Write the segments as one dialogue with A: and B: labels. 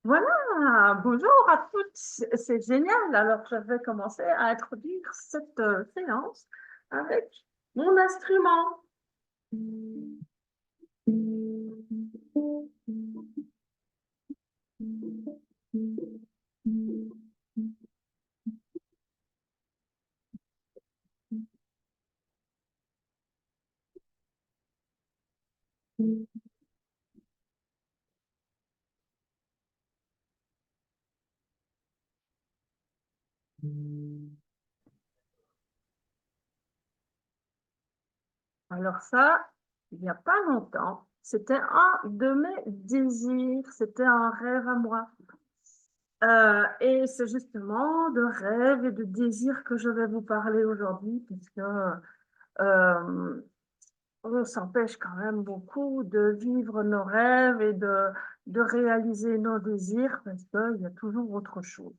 A: Voilà, bonjour à toutes, c'est génial. Alors, je vais commencer à introduire cette séance avec mon instrument. Alors ça, il n'y a pas longtemps, c'était un de mes désirs, c'était un rêve à moi. Et c'est justement de rêve et de désir que je vais vous parler aujourd'hui, puisque on s'empêche quand même beaucoup de vivre nos rêves et de réaliser nos désirs parce qu'il y a toujours autre chose.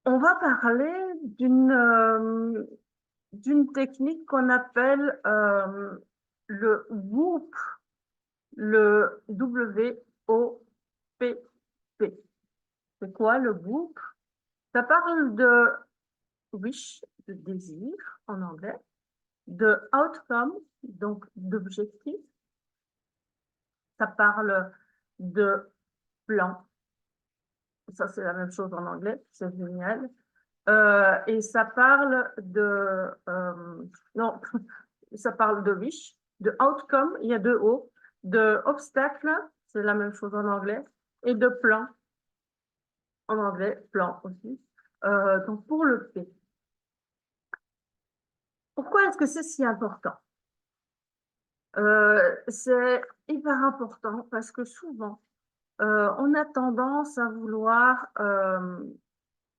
A: On va parler d'une technique qu'on appelle le WOOP, le W-O-P-P. C'est quoi le WOOP? Ça parle de wish, de désir en anglais, de outcome, donc d'objectif. Ça parle de plan. Ça, c'est la même chose en anglais. C'est génial. Et ça parle non, ça parle de wish, de outcome, il y a deux O, de obstacle, c'est la même chose en anglais, et de plan, en anglais, plan aussi. Donc, pour le P. Pourquoi est-ce que c'est si important? C'est hyper important parce que souvent, on a tendance à vouloir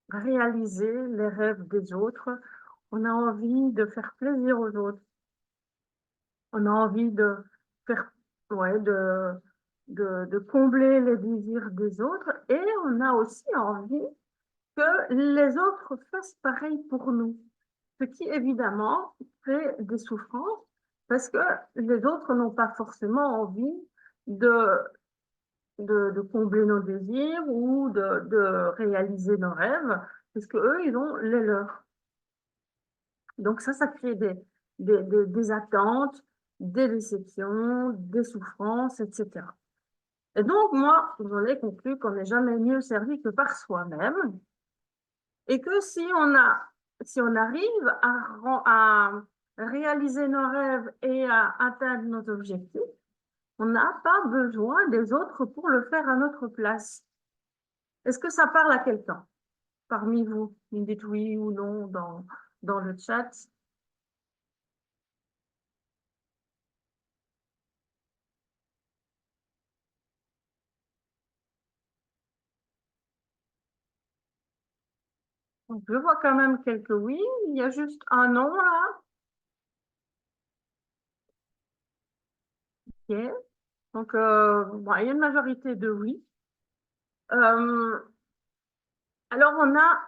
A: réaliser les rêves des autres. On a envie de faire plaisir aux autres. On a envie de faire, ouais, de combler les désirs des autres et on a aussi envie que les autres fassent pareil pour nous. Ce qui, évidemment, crée des souffrances parce que les autres n'ont pas forcément envie de, de combler nos désirs ou de réaliser nos rêves, parce que eux, ils ont les leurs. Donc ça crée des attentes, des déceptions, des souffrances, etc. Et donc, moi, j'en ai conclu qu'on n'est jamais mieux servi que par soi-même et que si on arrive à réaliser nos rêves et à atteindre nos objectifs, on n'a pas besoin des autres pour le faire à notre place. Est-ce que ça parle à quelqu'un parmi vous? Vous me dites oui ou non dans le chat. Donc, je vois quand même quelques oui. Il y a juste un non là. Ok. Donc, bon, il y a une majorité de oui. Euh, alors, on a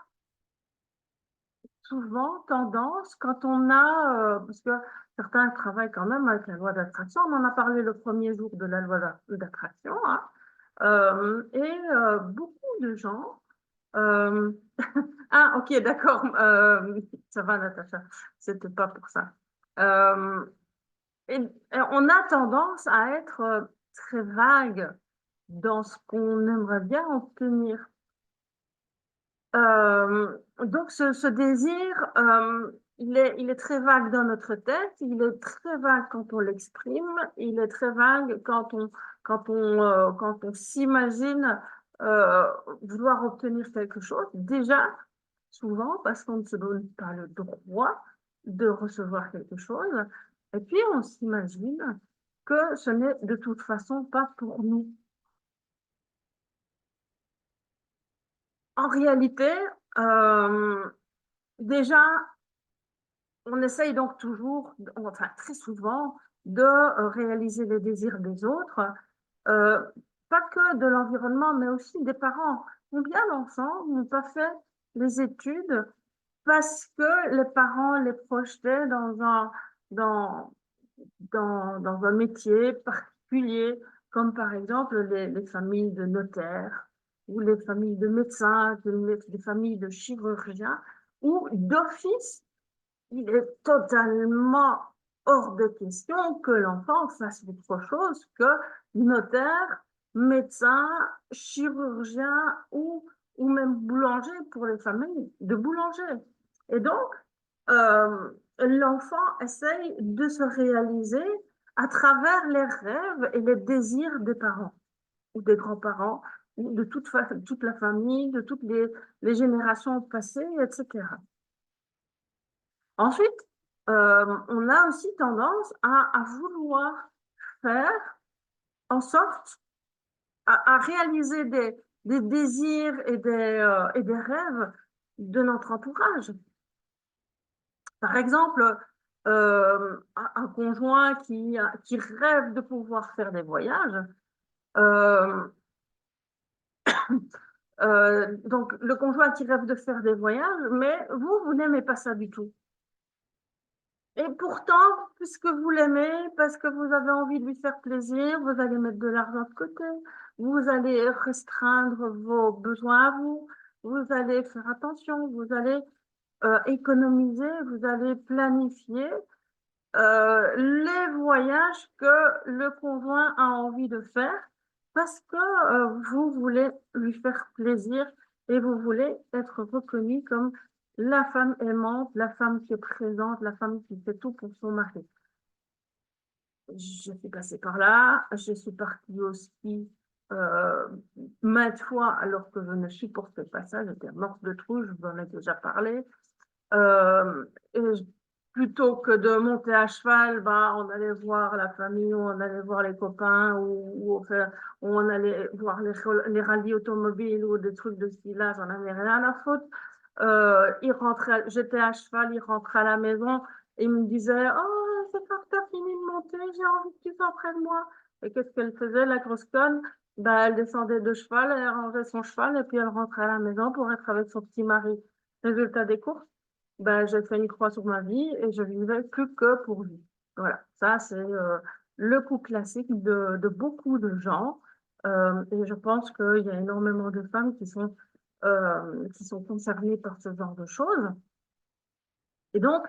A: souvent tendance, quand on a, parce que certains travaillent quand même avec la loi d'attraction, on en a parlé le premier jour de la loi d'attraction, hein, beaucoup de gens. euh, ah, ok, d'accord, ça va, Natacha, c'était pas pour ça. Euh, et on a tendance à être très vague dans ce qu'on aimerait bien obtenir. Donc, ce désir, il est très vague dans notre tête, il est très vague quand on l'exprime, il est très vague quand on s'imagine vouloir obtenir quelque chose. Déjà, souvent, parce qu'on ne se donne pas le droit de recevoir quelque chose, et puis on s'imagine que ce n'est de toute façon pas pour nous. En réalité, euh, déjà, on essaye donc toujours, enfin très souvent, de réaliser les désirs des autres, euh, pas que de l'environnement, mais aussi des parents. Combien d'enfants n'ont pas fait les études parce que les parents les projetaient dans dans un métier particulier, comme par exemple les familles de notaires ou les familles de médecins, les familles de chirurgiens, où d'office, il est totalement hors de question que l'enfant fasse autre chose que notaire, médecin, chirurgien ou même boulanger pour les familles de boulanger. Et donc, l'enfant essaye de se réaliser à travers les rêves et les désirs des parents ou des grands-parents ou de toute la famille, de toutes les générations passées, etc. Ensuite, on a aussi tendance à vouloir faire en sorte à réaliser des désirs et des rêves de notre entourage. Par exemple, un conjoint qui rêve de pouvoir faire des voyages. euh, donc, le conjoint qui rêve de faire des voyages, mais vous n'aimez pas ça du tout. Et pourtant, puisque vous l'aimez, parce que vous avez envie de lui faire plaisir, vous allez mettre de l'argent de côté, vous allez restreindre vos besoins à vous, vous allez faire attention, vous allez économiser, vous allez planifier les voyages que le conjoint a envie de faire parce que vous voulez lui faire plaisir et vous voulez être reconnu comme la femme aimante, la femme qui est présente, la femme qui fait tout pour son mari. Je suis passée par là, je suis partie au ski maintes fois alors que je ne supportais pas ça, j'étais morte de trouille, je vous en ai déjà parlé. Et plutôt que de monter à cheval, bah, on allait voir la famille, ou on allait voir les copains, ou on allait voir les rallyes automobiles ou des trucs de ce style-là, j'en avais rien à foutre. J'étais à cheval, il rentrait à la maison et il me disait, oh, c'est quand t'as fini de monter, j'ai envie que tu sois près de moi. Et qu'est-ce qu'elle faisait, la grosse conne? Bah, elle descendait de cheval, elle rangeait son cheval et puis elle rentrait à la maison pour être avec son petit mari. Résultat des courses, ben, j'ai fait une croix sur ma vie et je vivais plus que pour lui. Voilà, ça c'est le coup classique de beaucoup de gens. Et je pense qu'il y a énormément de femmes qui sont concernées par ce genre de choses. Et donc,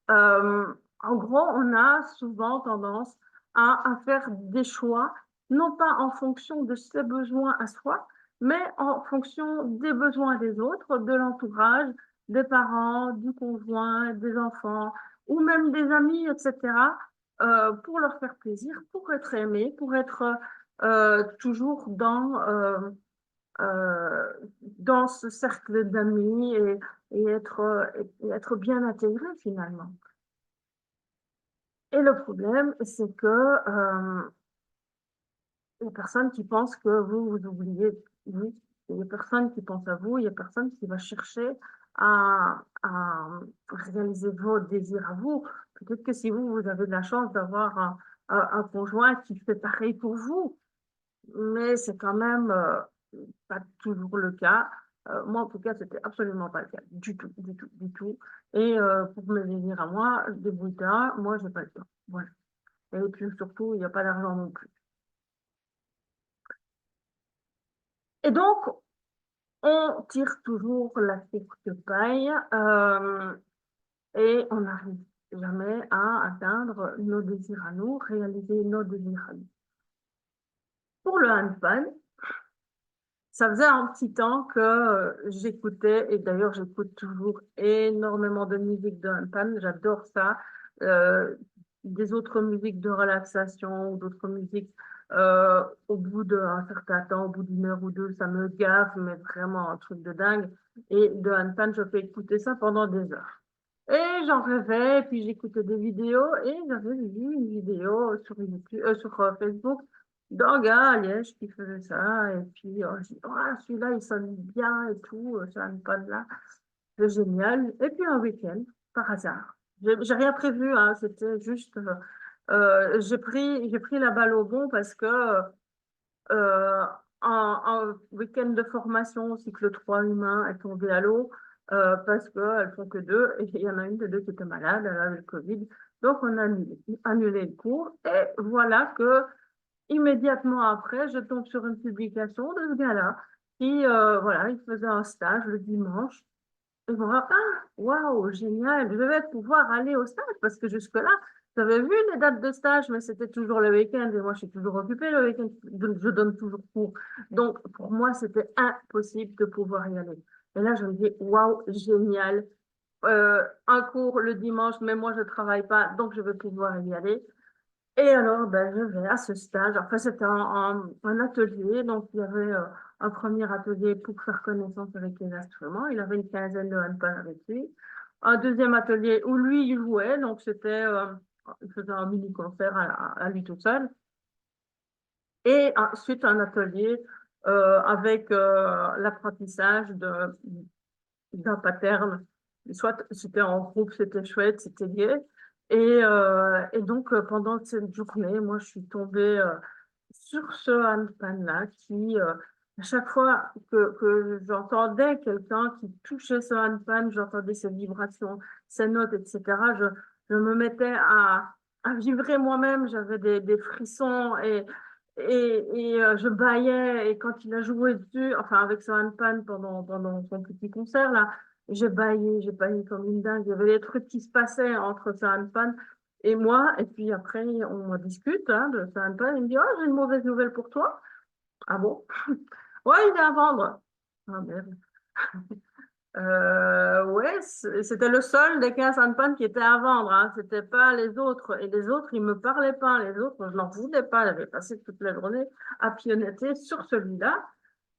A: en gros, on a souvent tendance à faire des choix, non pas en fonction de ses besoins à soi, mais en fonction des besoins des autres, de l'entourage, des parents, du conjoint, des enfants, ou même des amis, etc., pour leur faire plaisir, pour être aimé, pour être toujours dans ce cercle d'amis et être bien intégré finalement. Et le problème, c'est que il y a personne qui pense que vous oubliez vous. Il y a personne qui pense à vous, il y a personne qui va chercher à réaliser vos désirs à vous. Peut-être que si vous avez de la chance d'avoir un conjoint qui fait pareil pour vous, mais c'est quand même pas toujours le cas. Moi, en tout cas, c'était absolument pas le cas. Du tout, du tout, du tout. Et pour me désirs à moi, débrouille-toi, moi, j'ai pas le temps. Voilà. Et puis surtout, il n'y a pas d'argent non plus. Et donc, on tire toujours la courte paille et on n'arrive jamais à atteindre nos désirs à nous, réaliser nos désirs à nous. Pour le handpan, ça faisait un petit temps que j'écoutais, et d'ailleurs j'écoute toujours énormément de musique de handpan, j'adore ça. Euh, des autres musiques de relaxation ou d'autres musiques, au bout d'un certain temps, au bout d'une heure ou deux, ça me gaffe, mais vraiment un truc de dingue. Et de handpan, je peux écouter ça pendant des heures. Et j'en rêvais, puis j'écoutais des vidéos, et j'avais vu une vidéo sur, sur Facebook d'un gars à Liège qui faisait ça. Et puis, je dis, ah, celui-là, il sonne bien et tout, ça sonne pas de là. C'est génial. Et puis, un week-end, par hasard. J'ai rien prévu, hein, c'était juste. J'ai pris la balle au bon parce que euh, un week-end de formation au cycle 3 humain est tombé à l'eau parce qu'elles font que deux et il y en a une des deux qui était malade, elle avait le Covid. Donc, on a annulé le cours et voilà que immédiatement après, je tombe sur une publication de ce gars-là qui, voilà, il faisait un stage le dimanche. Et moi, ah, waouh, génial, je vais pouvoir aller au stage parce que jusque-là, j'avais vu les dates de stage, mais c'était toujours le week-end et moi, je suis toujours occupée le week-end, donc je donne toujours cours. Donc, pour moi, c'était impossible de pouvoir y aller. Et là, je me dis, waouh, génial, un cours le dimanche, mais moi, je ne travaille pas, donc je vais pouvoir y aller. Et alors, ben, je vais à ce stage. Enfin, c'était un atelier. Donc, il y avait un premier atelier pour faire connaissance avec les instruments. Il avait une quinzaine de handpan avec lui. Un deuxième atelier où lui, il jouait. Donc, il faisait un mini-concert à lui tout seul. Et ensuite, un atelier avec l'apprentissage d'un pattern. Soit c'était en groupe, c'était chouette, c'était gai. Et donc, pendant cette journée, moi, je suis tombée sur ce handpan-là qui, à chaque fois que j'entendais quelqu'un qui touchait ce handpan, j'entendais ses vibrations, ses notes, etc., je me mettais à vibrer moi-même. J'avais des frissons et je bâillais. Et quand il a joué dessus, enfin avec ce handpan pendant son petit concert, là, j'ai baillé comme une dingue. Il y avait des trucs qui se passaient entre ce handpan et moi. Et puis après, on discute hein, de ce handpan. Il me dit, oh, j'ai une mauvaise nouvelle pour toi. Ah bon? Ouais, il est à vendre. Ah merde. Ouais, c'était le seul des 15 handpans qui était à vendre, hein. C'était pas les autres. Et les autres, ils me parlaient pas. Les autres, je n'en voulais pas. J'avais passé toute la journée à pianoter sur celui-là.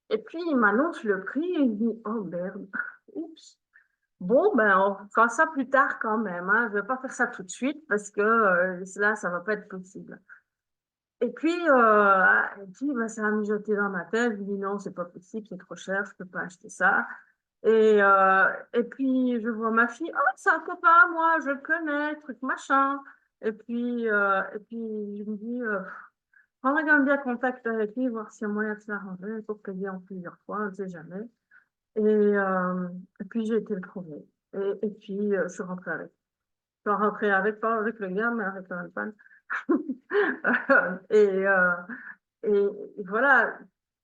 A: Et puis, il m'annonce le prix et il dit, oh merde, oups. Bon, ben, on fera ça plus tard quand même, hein. Je vais pas faire ça tout de suite parce que là, ça va pas être possible. Et puis, elle dit, ben, ça va mijoter dans ma tête. Je lui dis, non, c'est pas possible, c'est trop cher, je peux pas acheter ça. Et puis, je vois ma fille, oh, c'est un copain à moi, je le connais, truc machin. Et puis je me dis, prendrais quand même bien contact avec lui, voir s'il y a moyen de s'arranger pour payer en plusieurs fois, on ne sait jamais. Et puis, j'ai été le trouver. Et puis, je suis rentrée avec. Je suis rentrée avec, pas avec le gars, mais avec un fan. et, euh, et voilà.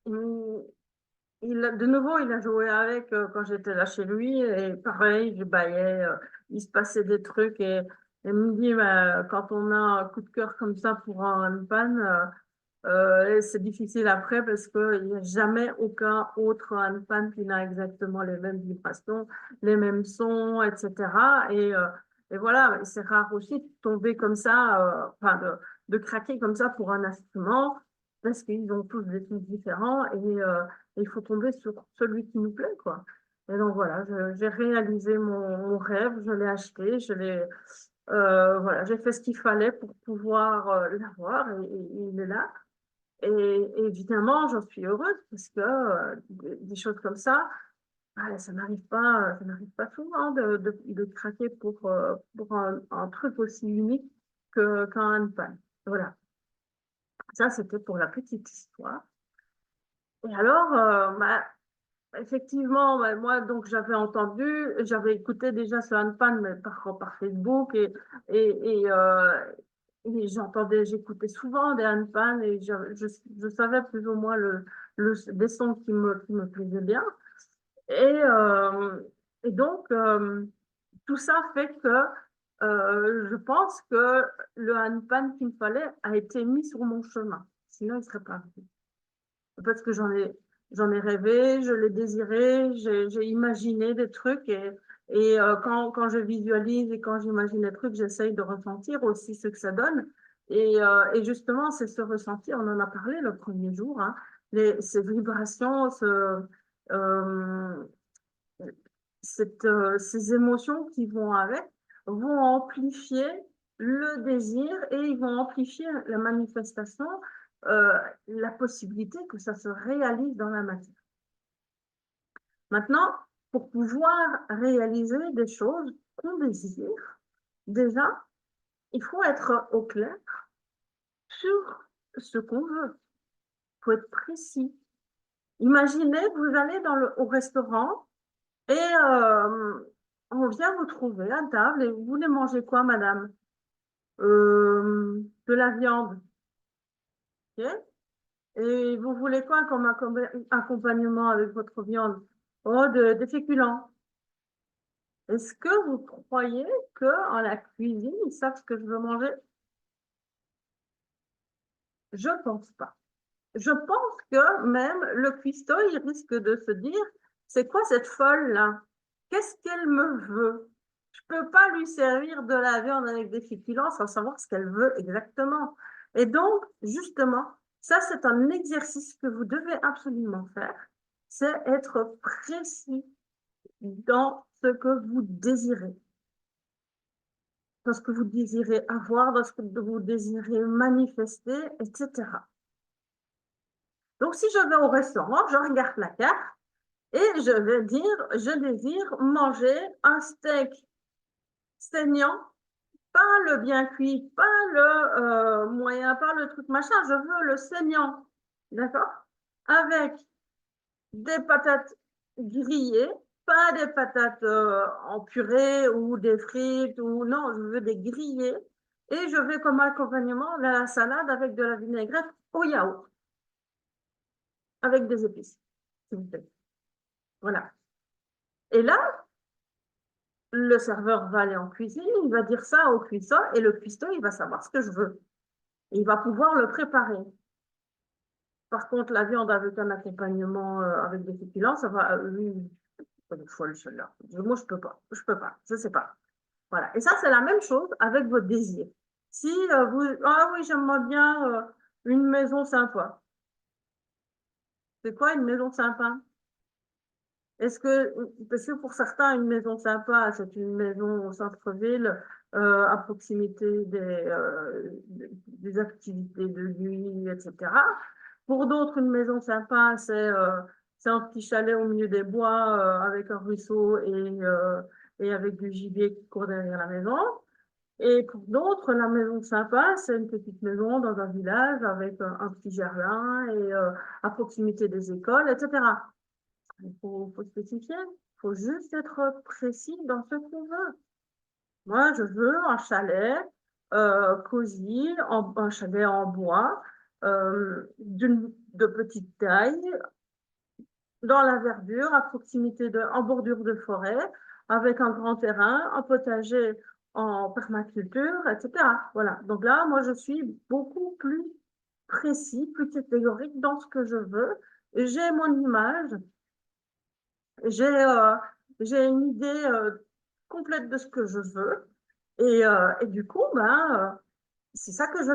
A: Il, de nouveau, il a joué avec quand j'étais là chez lui. Et pareil, je baillais. Il se passait des trucs. Et il me dit, bah, quand on a un coup de cœur comme ça pour un pan, c'est difficile après parce qu'il n'y a jamais aucun autre handpan qui n'a exactement les mêmes vibrations, les mêmes sons, etc. Et voilà, c'est rare aussi de tomber comme ça, enfin de craquer comme ça pour un instrument parce qu'ils ont tous des sons différents et il faut tomber sur celui qui nous plaît, quoi. Et donc voilà, j'ai réalisé mon rêve, je l'ai acheté, voilà, j'ai fait ce qu'il fallait pour pouvoir l'avoir et il est là. Et évidemment, j'en suis heureuse parce que des choses comme ça, ça n'arrive pas souvent de craquer pour un truc aussi unique qu'un handpan. Voilà, ça c'était pour la petite histoire. Et alors, effectivement, moi donc j'avais écouté déjà ce handpan mais par Facebook et j'écoutais souvent des handpans et je savais plus ou moins des sons qui me plaisaient bien. Et, euh, et donc, tout ça fait que je pense que le handpan qu'il me fallait a été mis sur mon chemin. Sinon, il ne serait pas arrivé. Parce que j'en ai rêvé, je l'ai désiré, j'ai imaginé des trucs et quand je visualise et quand j'imagine des trucs, j'essaye de ressentir aussi ce que ça donne. Et justement, c'est ce ressenti, on en a parlé le premier jour, hein, ces vibrations, euh, ces émotions qui vont avec vont amplifier le désir et ils vont amplifier la manifestation, la possibilité que ça se réalise dans la matière. Maintenant, pour pouvoir réaliser des choses qu'on désire, déjà, il faut être au clair sur ce qu'on veut. Il faut être précis. Imaginez que vous allez au restaurant et on vient vous trouver à table et vous voulez manger quoi, madame? De la viande. Ok. Et vous voulez quoi comme accompagnement avec votre viande? Oh, des féculents. Est-ce que vous croyez qu'en la cuisine, ils savent ce que je veux manger? Je pense pas. Je pense que même le cuistot, il risque de se dire, c'est quoi cette folle-là? Qu'est-ce qu'elle me veut? Je peux pas lui servir de la viande avec des féculents sans savoir ce qu'elle veut exactement. Et donc, justement, ça, c'est un exercice que vous devez absolument faire. C'est être précis dans ce que vous désirez, dans ce que vous désirez avoir, dans ce que vous désirez manifester, etc. Donc, si je vais au restaurant, je regarde la carte et je vais dire, je désire manger un steak saignant, pas le bien cuit, pas le moyen, pas le truc machin, je veux le saignant, d'accord? Avec des patates grillées, pas des patates en purée ou des frites, ou non, je veux des grillées. Et je vais comme accompagnement la salade avec de la vinaigrette au yaourt, avec des épices, s'il vous plaît. Voilà. Et là, le serveur va aller en cuisine, il va dire ça au cuistot, et le cuistot, il va savoir ce que je veux. Et il va pouvoir le préparer. Par contre, la viande avec un accompagnement avec des féculents, ça va, pas de folle celle-là. Moi, je peux pas, je sais pas. Voilà. Et ça, c'est la même chose avec votre désir. Si vous, ah oui, j'aimerais bien une maison sympa. C'est quoi une maison sympa? Est-ce que, parce que pour certains, une maison sympa, c'est une maison au centre-ville, à proximité des activités de nuit, etc. Pour d'autres, une maison sympa, c'est un petit chalet au milieu des bois, avec un ruisseau et avec du gibier qui court derrière la maison. Et pour d'autres, la maison sympa, c'est une petite maison dans un village avec un petit jardin et à proximité des écoles, etc. Il faut spécifier, il faut juste être précis dans ce qu'on veut. Moi, je veux un chalet cosy, un chalet en bois, de petite taille, dans la verdure, à proximité en bordure de forêt, avec un grand terrain, un potager en permaculture, etc. Voilà. Donc là, moi, je suis beaucoup plus précis, plus catégorique dans ce que je veux. J'ai mon image, j'ai j'ai une idée complète de ce que je veux. Et du coup, ben, c'est ça que je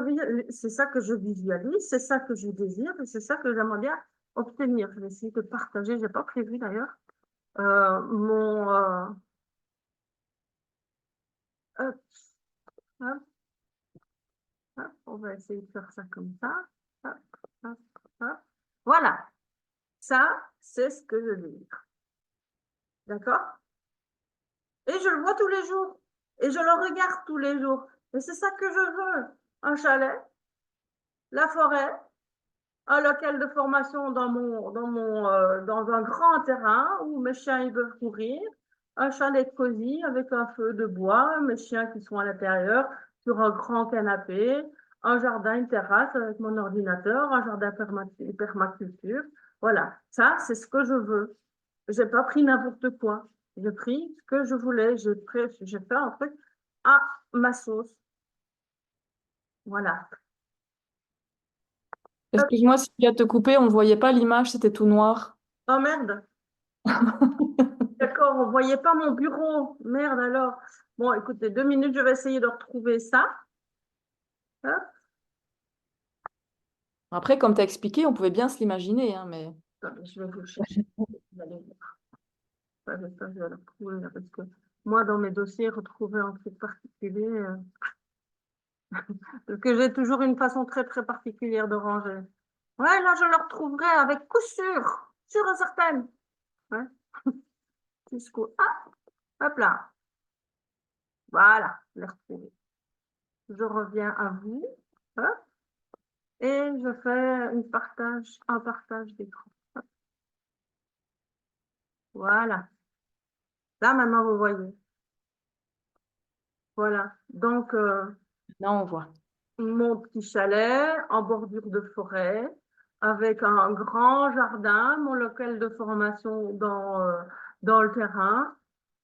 A: visualise, c'est ça que je désire, et c'est ça que j'aimerais bien obtenir. Je vais essayer de partager, j'ai pas prévu d'ailleurs, mon... hop, hop, hop, on va essayer de faire ça comme ça. Hop, hop, hop. Voilà, ça, c'est ce que je désire. D'accord? Et je le vois tous les jours. Et je le regarde tous les jours. Et c'est ça que je veux. Un chalet, la forêt, un local de formation dans un grand terrain où mes chiens ils peuvent courir, un chalet cosy avec un feu de bois, mes chiens qui sont à l'intérieur sur un grand canapé, un jardin, une terrasse avec mon ordinateur, un jardin permaculture. Voilà, ça c'est ce que je veux. J'ai pas pris n'importe quoi. J'ai pris ce que je voulais. J'ai fait un truc à ma sauce. Voilà.
B: Excuse-moi si je viens de te couper, on ne voyait pas l'image, c'était tout noir.
A: Oh merde. D'accord, on voyait pas mon bureau. Merde alors. Bon, écoutez, 2 minutes, je vais essayer de retrouver ça. Hop.
B: Après, comme tu as expliqué, on pouvait bien se l'imaginer, hein, mais
A: Attendez, je vais vous le chercher. Vous allez voir. J'espère que je vais le retrouver là, parce que moi, dans mes dossiers, retrouver un truc particulier, parce que j'ai toujours une façon très, très particulière de ranger. Ouais, là, je le retrouverai avec coup sûr et certain. Ouais, jusqu'au... Ah, hop là. Voilà, je l'ai retrouvé. Je reviens à vous. Hop. Et je fais un partage d'écran. Voilà. Là, maintenant, vous voyez. Voilà. Donc,
B: non, on voit.
A: mon petit chalet en bordure de forêt, avec un grand jardin, mon local de formation dans le terrain.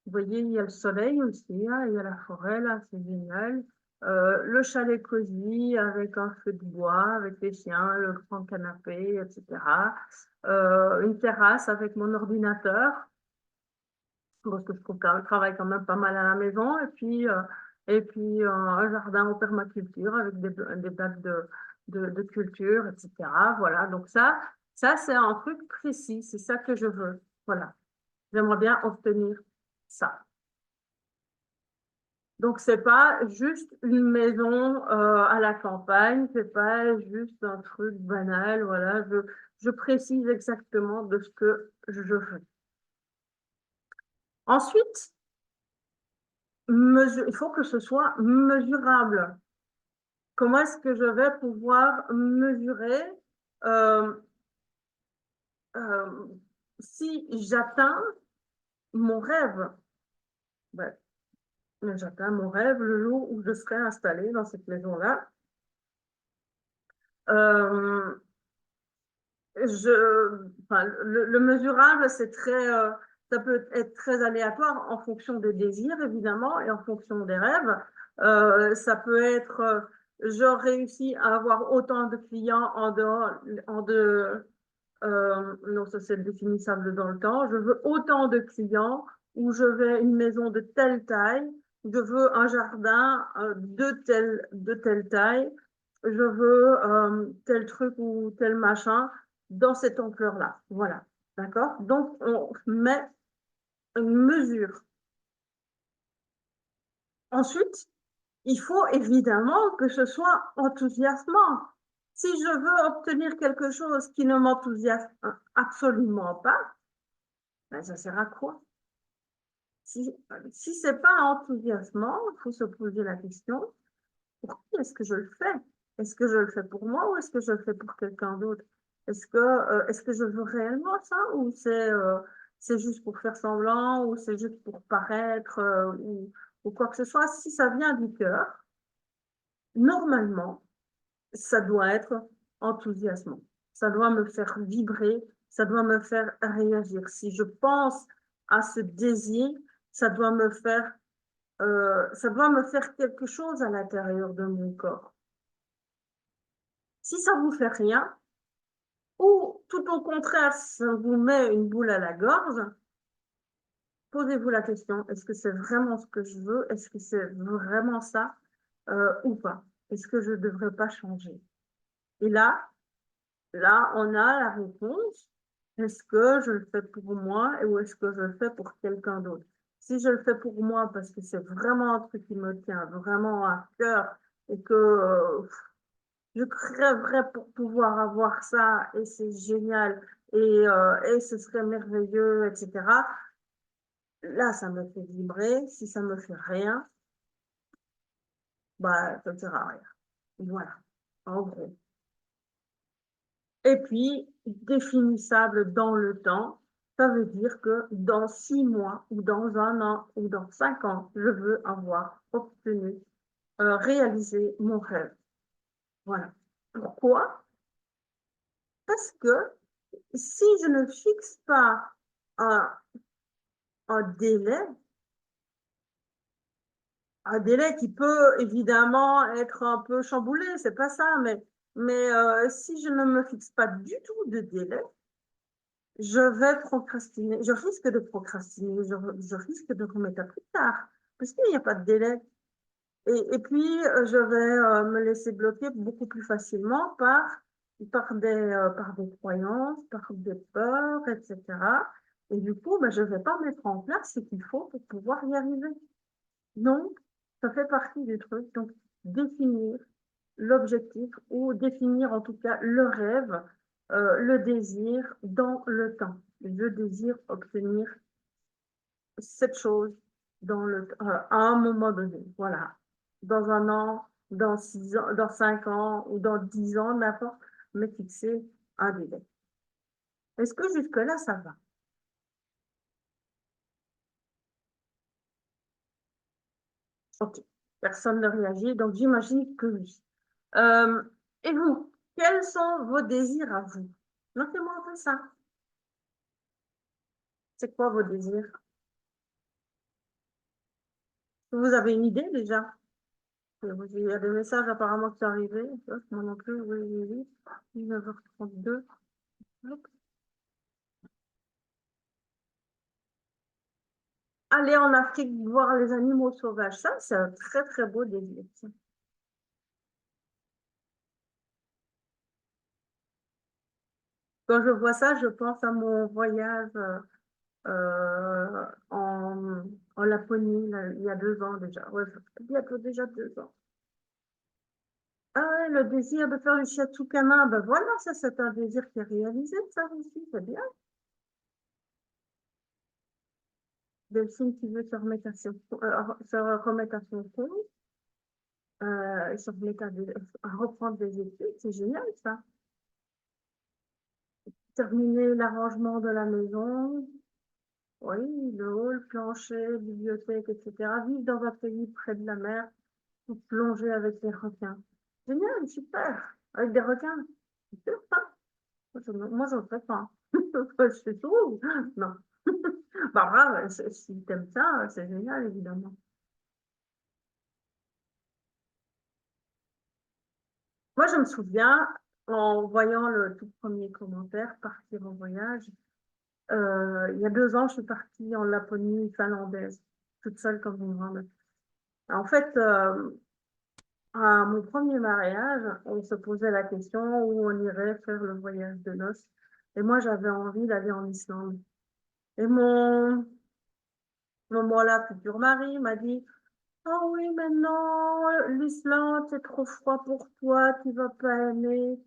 A: Vous voyez, il y a le soleil aussi, hein, il y a la forêt, là, c'est génial. Le chalet cosy avec un feu de bois, avec les chiens, le grand canapé, etc. Une terrasse avec mon ordinateur, parce que je travaille quand même pas mal à la maison, et puis un jardin en permaculture avec des bacs de culture, etc. Voilà, donc ça c'est un truc précis, c'est ça que je veux. Voilà, j'aimerais bien obtenir ça. Donc, c'est pas juste une maison à la campagne, c'est pas juste un truc banal, voilà, je précise exactement de ce que je veux. Ensuite, il faut que ce soit mesurable. Comment est-ce que je vais pouvoir mesurer euh, euh, si j'atteins mon rêve? Ben, j'atteins mon rêve le jour où je serai installée dans cette maison-là. Euh, enfin, le mesurable, ça peut être très aléatoire en fonction des désirs, évidemment, et en fonction des rêves. Ça peut être, je réussis à avoir autant de clients non, ça c'est définissable dans le temps. Je veux autant de clients, ou je veux une maison de telle taille, je veux un jardin de telle taille, je veux tel truc ou tel machin dans cette ampleur-là. Voilà. D'accord? Donc, on met une mesure. Ensuite, il faut évidemment que ce soit enthousiasmant. Si je veux obtenir quelque chose qui ne m'enthousiasme absolument pas, ben, ça sert à quoi? Si ce n'est pas enthousiasmant, il faut se poser la question, pour qui est-ce que je le fais? Est-ce que je le fais pour moi ou est-ce que je le fais pour quelqu'un d'autre? Est-ce que je veux réellement ça ou c'est juste pour faire semblant ou c'est juste pour paraître ou quoi que ce soit? Si ça vient du cœur, normalement, ça doit être enthousiasmant. Ça doit me faire vibrer, ça doit me faire réagir. Si je pense à ce désir, ça doit me faire, ça doit me faire quelque chose à l'intérieur de mon corps. Si ça vous fait rien, ou tout au contraire, ça vous met une boule à la gorge, posez-vous la question, est-ce que c'est vraiment ce que je veux? Est-ce que c'est vraiment ça ou pas? Est-ce que je ne devrais pas changer? Et là, on a la réponse. Est-ce que je le fais pour moi ou est-ce que je le fais pour quelqu'un d'autre? Si je le fais pour moi parce que c'est vraiment un truc qui me tient vraiment à cœur et que je crèverais pour pouvoir avoir ça et c'est génial et ce serait merveilleux, etc. Là, ça me fait vibrer. Si ça me fait rien, bah, ça ne sert à rien. Voilà, en gros. Et puis, définissable dans le temps, ça veut dire que dans 6 mois ou dans un an ou dans 5 ans, je veux avoir obtenu, réalisé mon rêve. Voilà. Pourquoi? Parce que si je ne fixe pas un, un délai, un délai qui peut évidemment être un peu chamboulé, c'est pas ça, mais si je ne me fixe pas du tout de délai, je vais procrastiner, je risque de procrastiner, je risque de remettre à plus tard, parce qu'il n'y a pas de délai. Et puis, je vais me laisser bloquer beaucoup plus facilement par des croyances, par des peurs, etc. Et du coup, ben, je ne vais pas mettre en place ce qu'il faut pour pouvoir y arriver. Donc, ça fait partie du truc. Donc, définir l'objectif ou définir en tout cas le rêve, le désir dans le temps. Je désire obtenir cette chose à un moment donné. Voilà. Dans un an, dans 6 ans, dans 5 ans ou dans 10 ans, n'importe, mais fixer un délai. Est-ce que jusque-là, ça va? Ok. Personne ne réagit, donc j'imagine que oui. Euh, et vous, quels sont vos désirs à vous? Notez-moi un peu ça. C'est quoi vos désirs? Vous avez une idée déjà? Il y a des messages apparemment qui sont arrivés. Moi non plus, oui, oui, oui. 19h32. Hop. Aller en Afrique voir les animaux sauvages, ça, c'est un très, très beau désir. Ça. Quand je vois ça, je pense à mon voyage en Laponie, là, il y a 2 ans déjà. Ouais, bientôt déjà 2 ans. Ah ouais, le désir de faire du shiatsu-kana, ben voilà, ça c'est un désir qui est réalisé, ça aussi, c'est bien. Delphine qui veut se remettre à son compte, se remettre à reprendre des études, c'est génial ça. Terminer l'arrangement de la maison, oui, le hall, plancher, bibliothèque, etc. Vivre dans un pays près de la mer, pour plonger avec les requins. Génial, super, avec des requins. C'est sûr, ça. Moi, je ne ferais pas. Je suis tout. Non. Bah, bravo, si t'aimes ça, c'est génial, évidemment. Moi, je me souviens, en voyant le tout premier commentaire, partir en voyage, il y a 2 ans, je suis partie en Laponie finlandaise, toute seule comme une grande. En fait, à mon premier mariage, on se posait la question où on irait faire le voyage de noces. Et moi, j'avais envie d'aller en Islande. Et mon voilà, futur mari m'a dit, oh oui, mais non, l'Islande, c'est trop froid pour toi, tu vas pas aimer.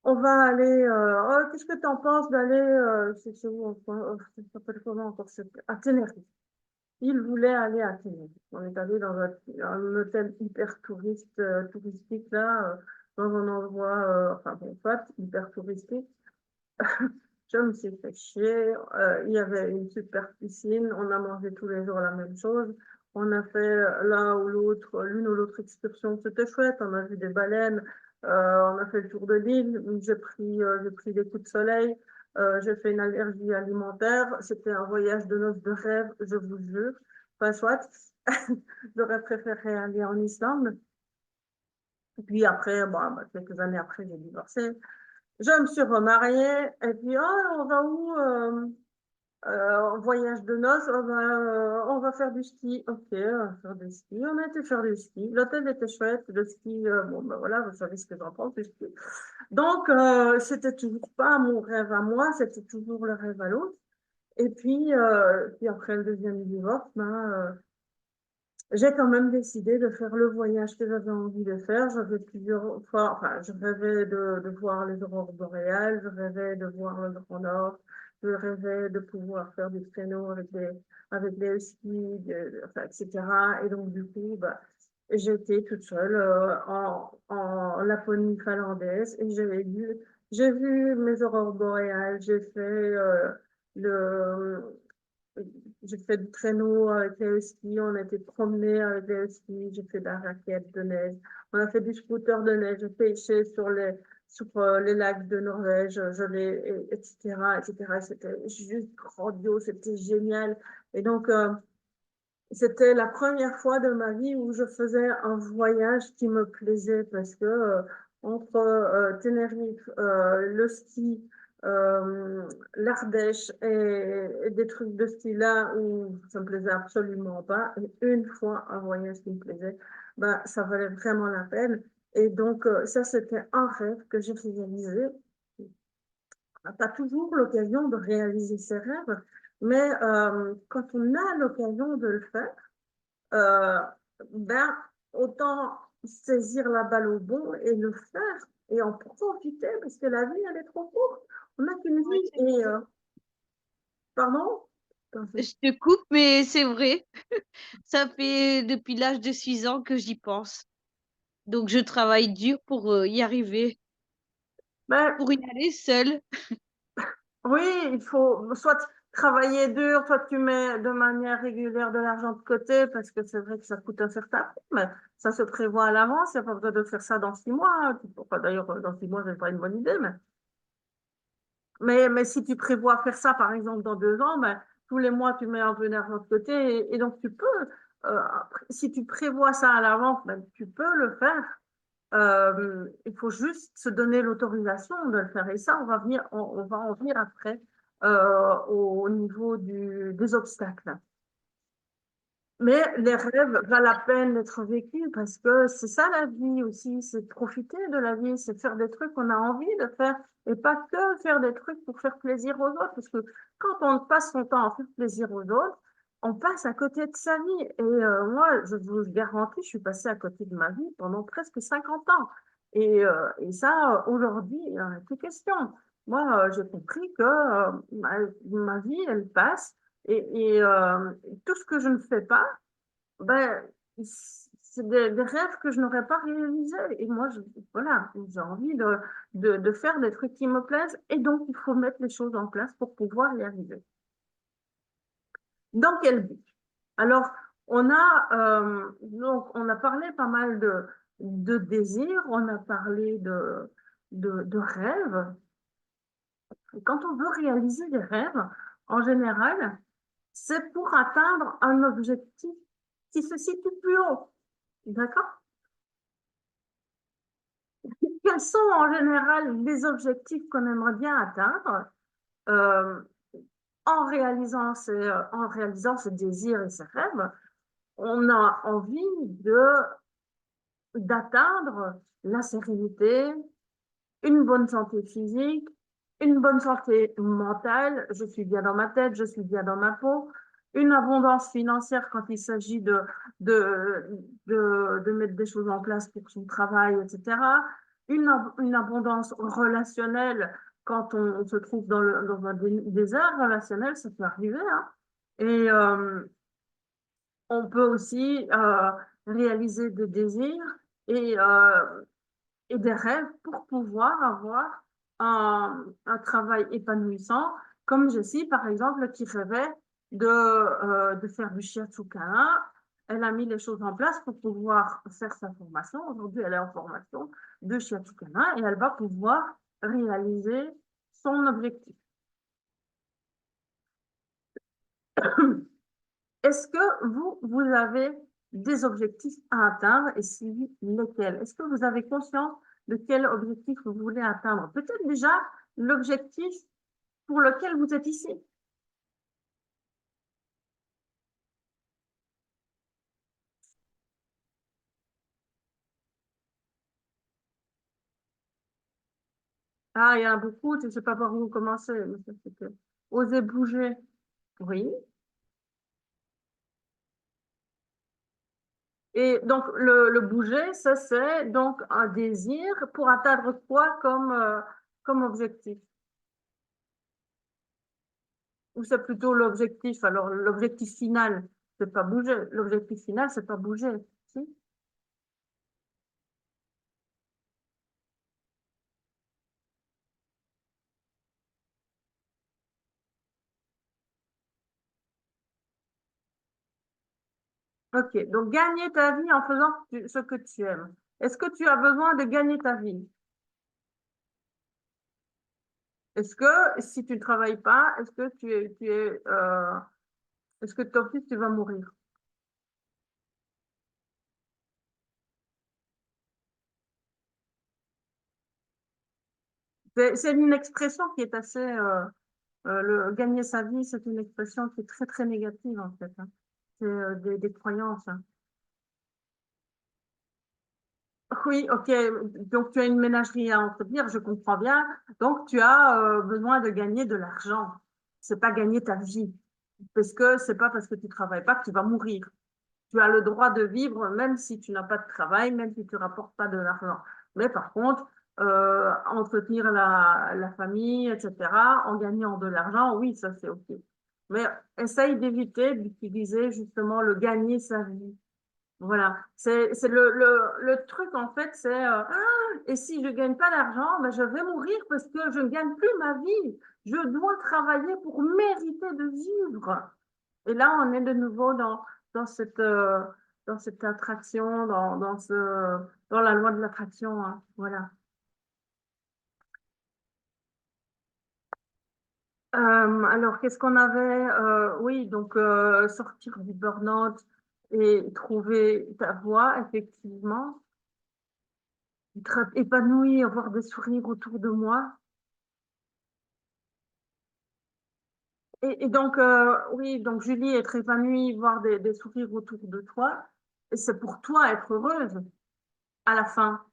A: On va aller. Oh, qu'est-ce que tu en penses d'aller. C'est où ça s'appelle comment encore? À Tenerife. Il voulait aller à Tenerife. On est allé dans un hôtel hyper touristique là, dans un endroit, enfin bon, pas hyper touristique. Je me suis fait chier. Il y avait une super piscine. On a mangé tous les jours la même chose. On a fait l'une ou l'autre excursion. C'était chouette. On a vu des baleines. On a fait le tour de l'île. J'ai pris des coups de soleil. J'ai fait une allergie alimentaire. C'était un voyage de noces de rêve, je vous jure. Enfin, soit. J'aurais préféré aller en Islande. Et puis après, bon, bah, quelques années après, j'ai divorcé. Je me suis remariée et puis, oh, on va où en voyage de noces, on va faire du ski. Ok, on va faire du ski. On a été faire du ski. L'hôtel était chouette. Le ski, bon, ben voilà, vous savez ce que j'en pense du ski. Donc, c'était toujours pas mon rêve à moi, c'était toujours le rêve à l'autre. Et puis après le deuxième divorce, j'ai quand même décidé de faire le voyage que j'avais envie de faire. J'avais plusieurs fois, enfin, je rêvais de voir les aurores boréales, je rêvais de voir le Grand Nord, je rêvais de pouvoir faire du traîneau avec les skis, enfin, etc. Et donc, du coup, bah, j'étais toute seule en Laponie finlandaise et j'ai vu mes aurores boréales, le, j'ai fait du traîneau avec les skis, on a été promener avec les skis, j'ai fait de la raquette de neige, on a fait du scooter de neige, j'ai pêché sur les lacs de Norvège, etc., etc. C'était juste grandiose, c'était génial. Et donc, c'était la première fois de ma vie où je faisais un voyage qui me plaisait parce que entre Tenerife, le ski, l'Ardèche et des trucs de ce style-là où ça me plaisait absolument pas, et une fois un voyage qui me plaisait, bah, ça valait vraiment la peine. Et donc, ça, c'était un rêve que j'ai réalisé. On n'a pas toujours l'occasion de réaliser ses rêves, mais quand on a l'occasion de le faire, euh, ben, autant saisir la balle au bon et le faire et en profiter parce que la vie, elle est trop courte. On n'a qu'une
C: Ouais,
A: vie
C: c'est
A: et,
C: vrai.
A: pardon?
C: Je te coupe, mais c'est vrai. Ça fait depuis l'âge de 6 ans que j'y pense. Donc je travaille dur pour y arriver,
A: Ben,
C: pour y aller seule.
A: oui, il faut soit travailler dur, toi tu mets de manière régulière de l'argent de côté parce que c'est vrai que ça coûte un certain prix, mais ça se prévoit à l'avance, il n'y a pas besoin de faire ça dans 6 mois. Hein. Enfin, d'ailleurs, dans 6 mois, c'est pas une bonne idée, mais si tu prévois faire ça, par exemple, dans 2 ans, ben, tous les mois, tu mets un peu d'argent de côté et donc tu peux, si tu prévois ça à l'avance, ben, tu peux le faire. Il faut juste se donner l'autorisation de le faire. Et ça, on va en venir après au niveau des obstacles. Mais les rêves valent la peine d'être vécus parce que c'est ça la vie aussi, c'est profiter de la vie, c'est faire des trucs qu'on a envie de faire et pas que faire des trucs pour faire plaisir aux autres. Parce que quand on passe son temps à faire plaisir aux autres, on passe à côté de sa vie. Et moi, je vous garantis, je suis passée à côté de ma vie pendant presque 50 ans. Et ça, aujourd'hui, il en a plus question. Moi, j'ai compris que ma vie, elle passe. Et tout ce que je ne fais pas, ben, c'est des rêves que je n'aurais pas réalisés. Et moi, voilà, j'ai envie de faire des trucs qui me plaisent. Et donc, il faut mettre les choses en place pour pouvoir y arriver. Dans quel but? Alors, donc, on a parlé pas mal de désirs, on a parlé de rêves. Et quand on veut réaliser des rêves, en général, c'est pour atteindre un objectif qui se situe plus haut. D'accord? Quels sont en général les objectifs qu'on aimerait bien atteindre euh, en réalisant ces désirs et ces rêves? On a envie d'atteindre la sérénité, une bonne santé physique, une bonne santé mentale, je suis bien dans ma tête, je suis bien dans ma peau, une abondance financière quand il s'agit de mettre des choses en place pour son travail, etc. Une abondance relationnelle quand on se trouve dans un désert relationnel, ça peut arriver. Hein. Et on peut aussi réaliser des désirs et, euh, et des rêves pour pouvoir avoir un travail épanouissant, comme Jessie, par exemple, qui rêvait de faire du shiatsu. Elle a mis les choses en place pour pouvoir faire sa formation. Aujourd'hui, elle est en formation de shiatsu et elle va pouvoir réaliser son objectif. Est-ce que vous avez des objectifs à atteindre et si oui, lesquels? Est-ce que vous avez conscience de quel objectif vous voulez atteindre? Peut-être déjà l'objectif pour lequel vous êtes ici. Ah, il y en a beaucoup, je ne sais pas par où commencer. Mais ça, c'est que... Oser bouger. Oui. Et donc, le bouger, ça, c'est donc un désir pour atteindre quoi comme objectif? Ou c'est plutôt l'objectif? Alors, l'objectif final, c'est pas bouger. L'objectif final, c'est pas bouger. Si. Ok, donc gagner ta vie en faisant ce que tu aimes. Est-ce que tu as besoin de gagner ta vie? Est-ce que si tu ne travailles pas, est-ce que est-ce que ton fils, tu vas mourir? C'est une expression qui est assez, le gagner sa vie, c'est une expression qui est très, très négative, en fait. Hein. C'est des croyances. Hein. Oui, ok. Donc, tu as une ménagerie à entretenir, je comprends bien. Donc, tu as besoin de gagner de l'argent. C'est pas gagner ta vie. Parce que c'est pas parce que tu travailles pas que tu vas mourir. Tu as le droit de vivre même si tu n'as pas de travail, même si tu ne rapportes pas de l'argent. Mais par contre, entretenir la famille, etc., en gagnant de l'argent, oui, ça c'est OK. Mais essaye d'éviter d'utiliser justement le gagner sa vie. Voilà, c'est le truc en fait, c'est ah, et si je gagne pas d'argent, ben, je vais mourir parce que je ne gagne plus ma vie. Je dois travailler pour mériter de vivre. Et là, on est de nouveau dans dans cette attraction, dans la loi de l'attraction, hein. Voilà. Alors, qu'est-ce qu'on avait? Oui, donc sortir du burn-out et trouver ta voie, effectivement. Être épanoui, avoir des sourires autour de moi. Et donc, oui, donc Julie, être épanouie, voir des sourires autour de toi, et c'est pour toi être heureuse à la fin.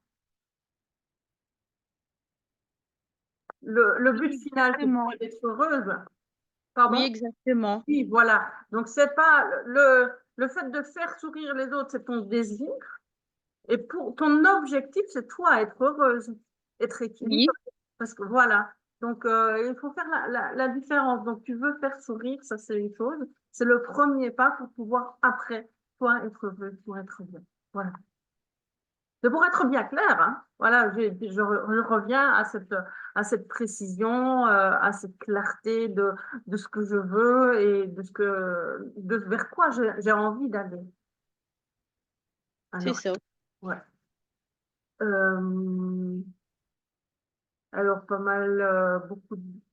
A: Le but
C: Oui,
A: final, c'est
C: exactement.
A: pas d'être heureuse.
C: Oui,
A: Pardon?
C: exactement.
A: Oui, voilà. Donc, c'est pas le fait de faire sourire les autres, c'est ton désir. Et pour ton objectif, c'est toi être heureuse, être
C: Oui,
A: équilibrée. Parce que voilà. Donc, il faut faire la différence. Donc, tu veux faire sourire, ça c'est une chose. C'est le premier pas pour pouvoir après, toi, être heureux, pour être bien. Voilà. C'est pour être bien clair, hein. Voilà, je reviens à cette précision, à cette clarté de ce que je veux et de vers quoi j'ai envie d'aller.
C: c'est
A: Alors,
C: ça.
A: ouais. Euh, Alors, pas mal,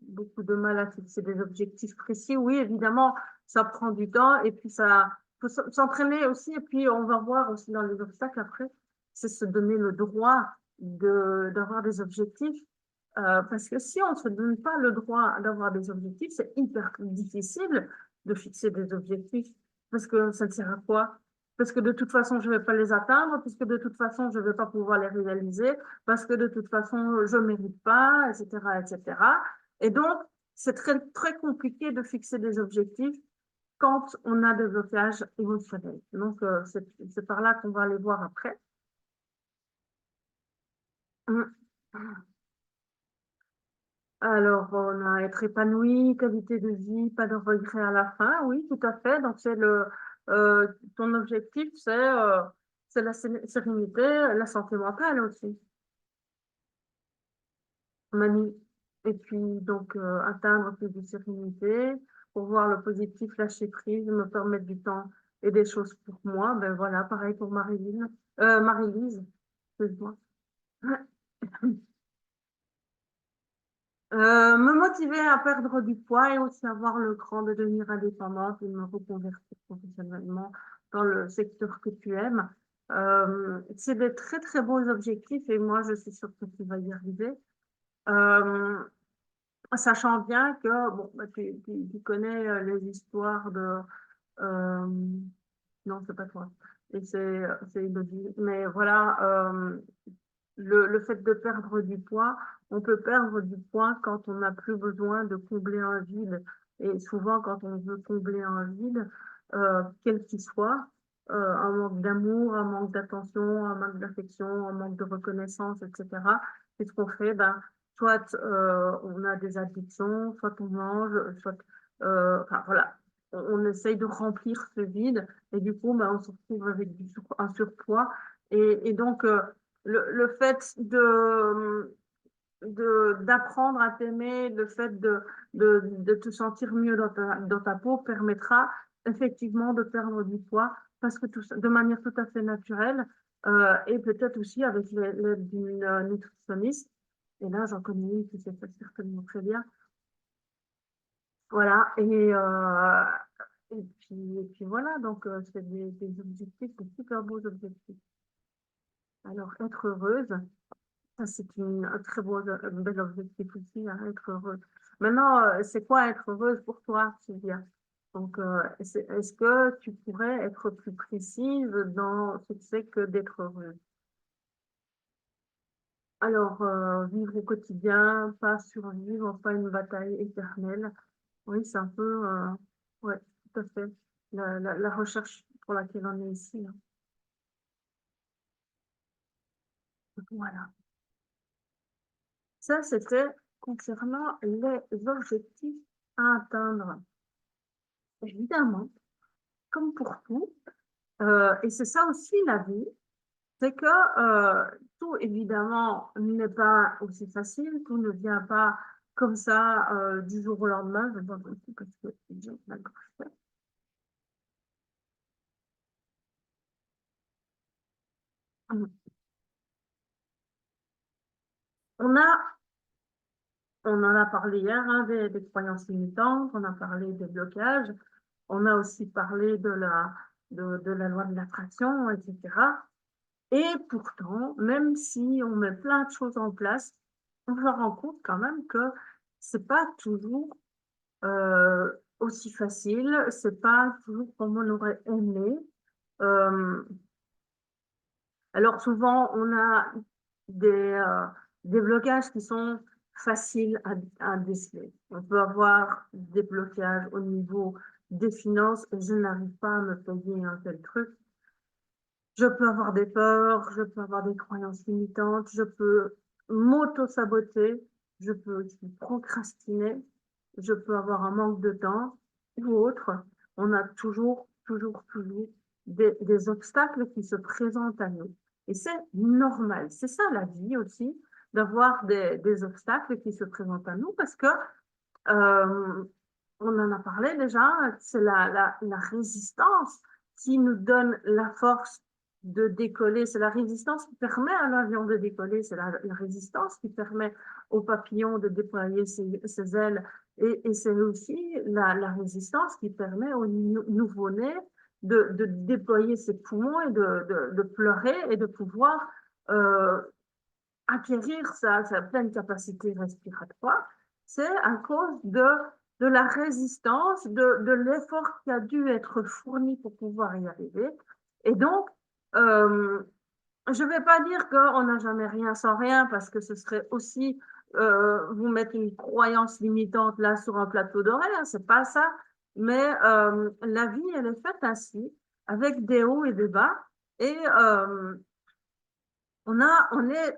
A: beaucoup de mal à fixer des objectifs précis. Oui, évidemment, ça prend du temps et puis ça faut s'entraîner aussi. Et puis, on va voir aussi dans les obstacles après, c'est se donner le droit d'avoir des objectifs. Parce que si on ne se donne pas le droit d'avoir des objectifs, c'est hyper difficile de fixer des objectifs. Parce que ça ne sert à quoi? Parce que de toute façon, je ne vais pas les atteindre, puisque de toute façon, je ne vais pas pouvoir les réaliser parce que de toute façon, je ne mérite pas, etc., etc. Et donc, c'est très, très compliqué de fixer des objectifs quand on a des blocages émotionnels. Donc, c'est par là qu'on va aller voir après. Alors, on a être épanoui, qualité de vie, pas de regrets à la fin. Oui, tout à fait. Donc, euh, ton objectif, c'est la sérénité, la santé mentale aussi. Manu. Et puis, donc, atteindre plus de sérénité, pour voir le positif, lâcher prise, me permettre du temps et des choses pour moi. Ben voilà, pareil pour Marie-Lise, excuse-moi. Me motiver à perdre du poids et aussi avoir le cran de devenir indépendante et de me reconvertir professionnellement dans le secteur que tu aimes. C'est des très, très beaux objectifs et moi, je suis sûre que tu vas y arriver. Euh, Sachant bien que bon, bah, tu connais les histoires de... euh, non, c'est pas toi. Et c'est Elodie. Mais voilà, le fait de perdre du poids, on peut perdre du poids quand on n'a plus besoin de combler un vide. Et souvent, quand on veut combler un vide, quel qu'il soit, un manque d'amour, un manque d'attention, un manque d'affection, un manque de reconnaissance, etc., qu'est-ce qu'on fait? Ben, soit on a des addictions, soit on mange, soit... enfin, voilà. On essaye de remplir ce vide et du coup, ben, on se retrouve avec un surpoids. Et donc, le fait d'apprendre à t'aimer, le fait de te sentir mieux dans ta peau permettra effectivement de perdre du poids parce que de manière tout à fait naturelle et peut-être aussi avec l'aide d'une nutritionniste. Et là, j'en connais une qui sait ça certainement très bien. Voilà. Et puis voilà, donc c'est des objectifs, des super beaux objectifs. Alors, être heureuse. Ça, c'est un très beau, un bel objectif aussi, hein, être heureuse. Maintenant, c'est quoi être heureuse pour toi, Sylvia? Donc, est-ce que tu pourrais être plus précise dans ce que c'est que d'être heureuse? Alors, vivre au quotidien, pas survivre, pas une bataille éternelle. Oui, c'est un peu, ouais, tout à fait, la recherche pour laquelle on est ici, hein. Voilà. Ça, c'était concernant les objectifs à atteindre. Évidemment, comme pour tout, Et c'est ça aussi la vie, c'est que tout, évidemment, n'est pas aussi facile, tout ne vient pas comme ça du jour au lendemain. Je vais voir ici parce que j'ai la gorge faite. On en a parlé hier, hein, des croyances limitantes, on a parlé des blocages, on a aussi parlé de la loi de l'attraction, etc. Et pourtant, même si on met plein de choses en place, on se rend compte quand même que c'est pas toujours aussi facile, c'est pas toujours comme on aurait aimé. Euh, alors souvent, on a des blocages qui sont faciles à déceler. On peut avoir des blocages au niveau des finances et je n'arrive pas à me payer un tel truc. Je peux avoir des peurs, je peux avoir des croyances limitantes, je peux m'auto-saboter, je peux aussi procrastiner, je peux avoir un manque de temps ou autre. On a toujours des obstacles qui se présentent à nous. Et c'est normal. C'est ça la vie aussi, d'avoir des obstacles qui se présentent à nous parce que euh, on en a parlé déjà, c'est la résistance qui nous donne la force de décoller. C'est la résistance qui permet à l'avion de décoller. C'est la résistance qui permet au papillon de déployer ses ailes. Et c'est aussi la résistance qui permet au nouveau-né de déployer ses poumons et de pleurer et de pouvoir euh, acquérir sa pleine capacité respiratoire. C'est à cause de la résistance, de l'effort qui a dû être fourni pour pouvoir y arriver. Et donc, je ne vais pas dire qu'on n'a jamais rien sans rien, parce que ce serait aussi vous mettre une croyance limitante là sur un plateau d'oreille, hein, c'est pas ça. Mais la vie, elle est faite ainsi, avec des hauts et des bas. Et on est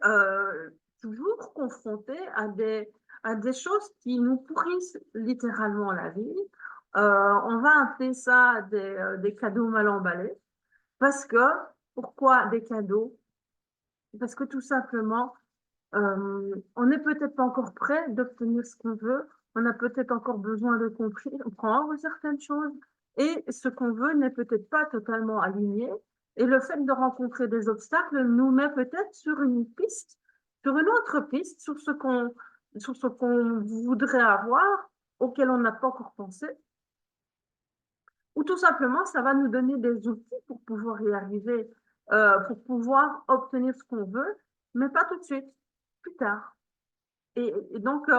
A: toujours confronté à des choses qui nous pourrissent littéralement la vie. On va appeler ça des cadeaux mal emballés. Parce que, pourquoi des cadeaux? Parce que tout simplement, on n'est peut-être pas encore prêt d'obtenir ce qu'on veut. On a peut-être encore besoin de comprendre certaines choses. Et ce qu'on veut n'est peut-être pas totalement aligné. Et le fait de rencontrer des obstacles nous met peut-être sur une piste, sur une autre piste, sur ce qu'on voudrait avoir, auquel on n'a pas encore pensé. Ou tout simplement, ça va nous donner des outils pour pouvoir y arriver, pour pouvoir obtenir ce qu'on veut, mais pas tout de suite, plus tard. Et donc,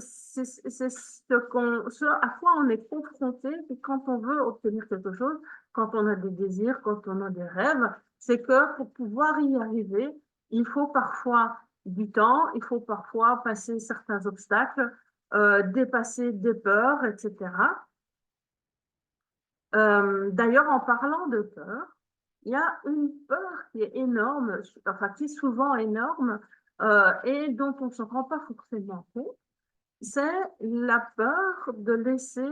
A: c'est ce à quoi on est confronté quand on veut obtenir quelque chose, quand on a des désirs, quand on a des rêves, c'est que pour pouvoir y arriver, il faut parfois du temps, il faut parfois passer certains obstacles, dépasser des peurs, etc. D'ailleurs, en parlant de peur, il y a une peur qui est énorme, enfin qui est souvent énorme et dont on ne se rend pas forcément compte, c'est la peur de laisser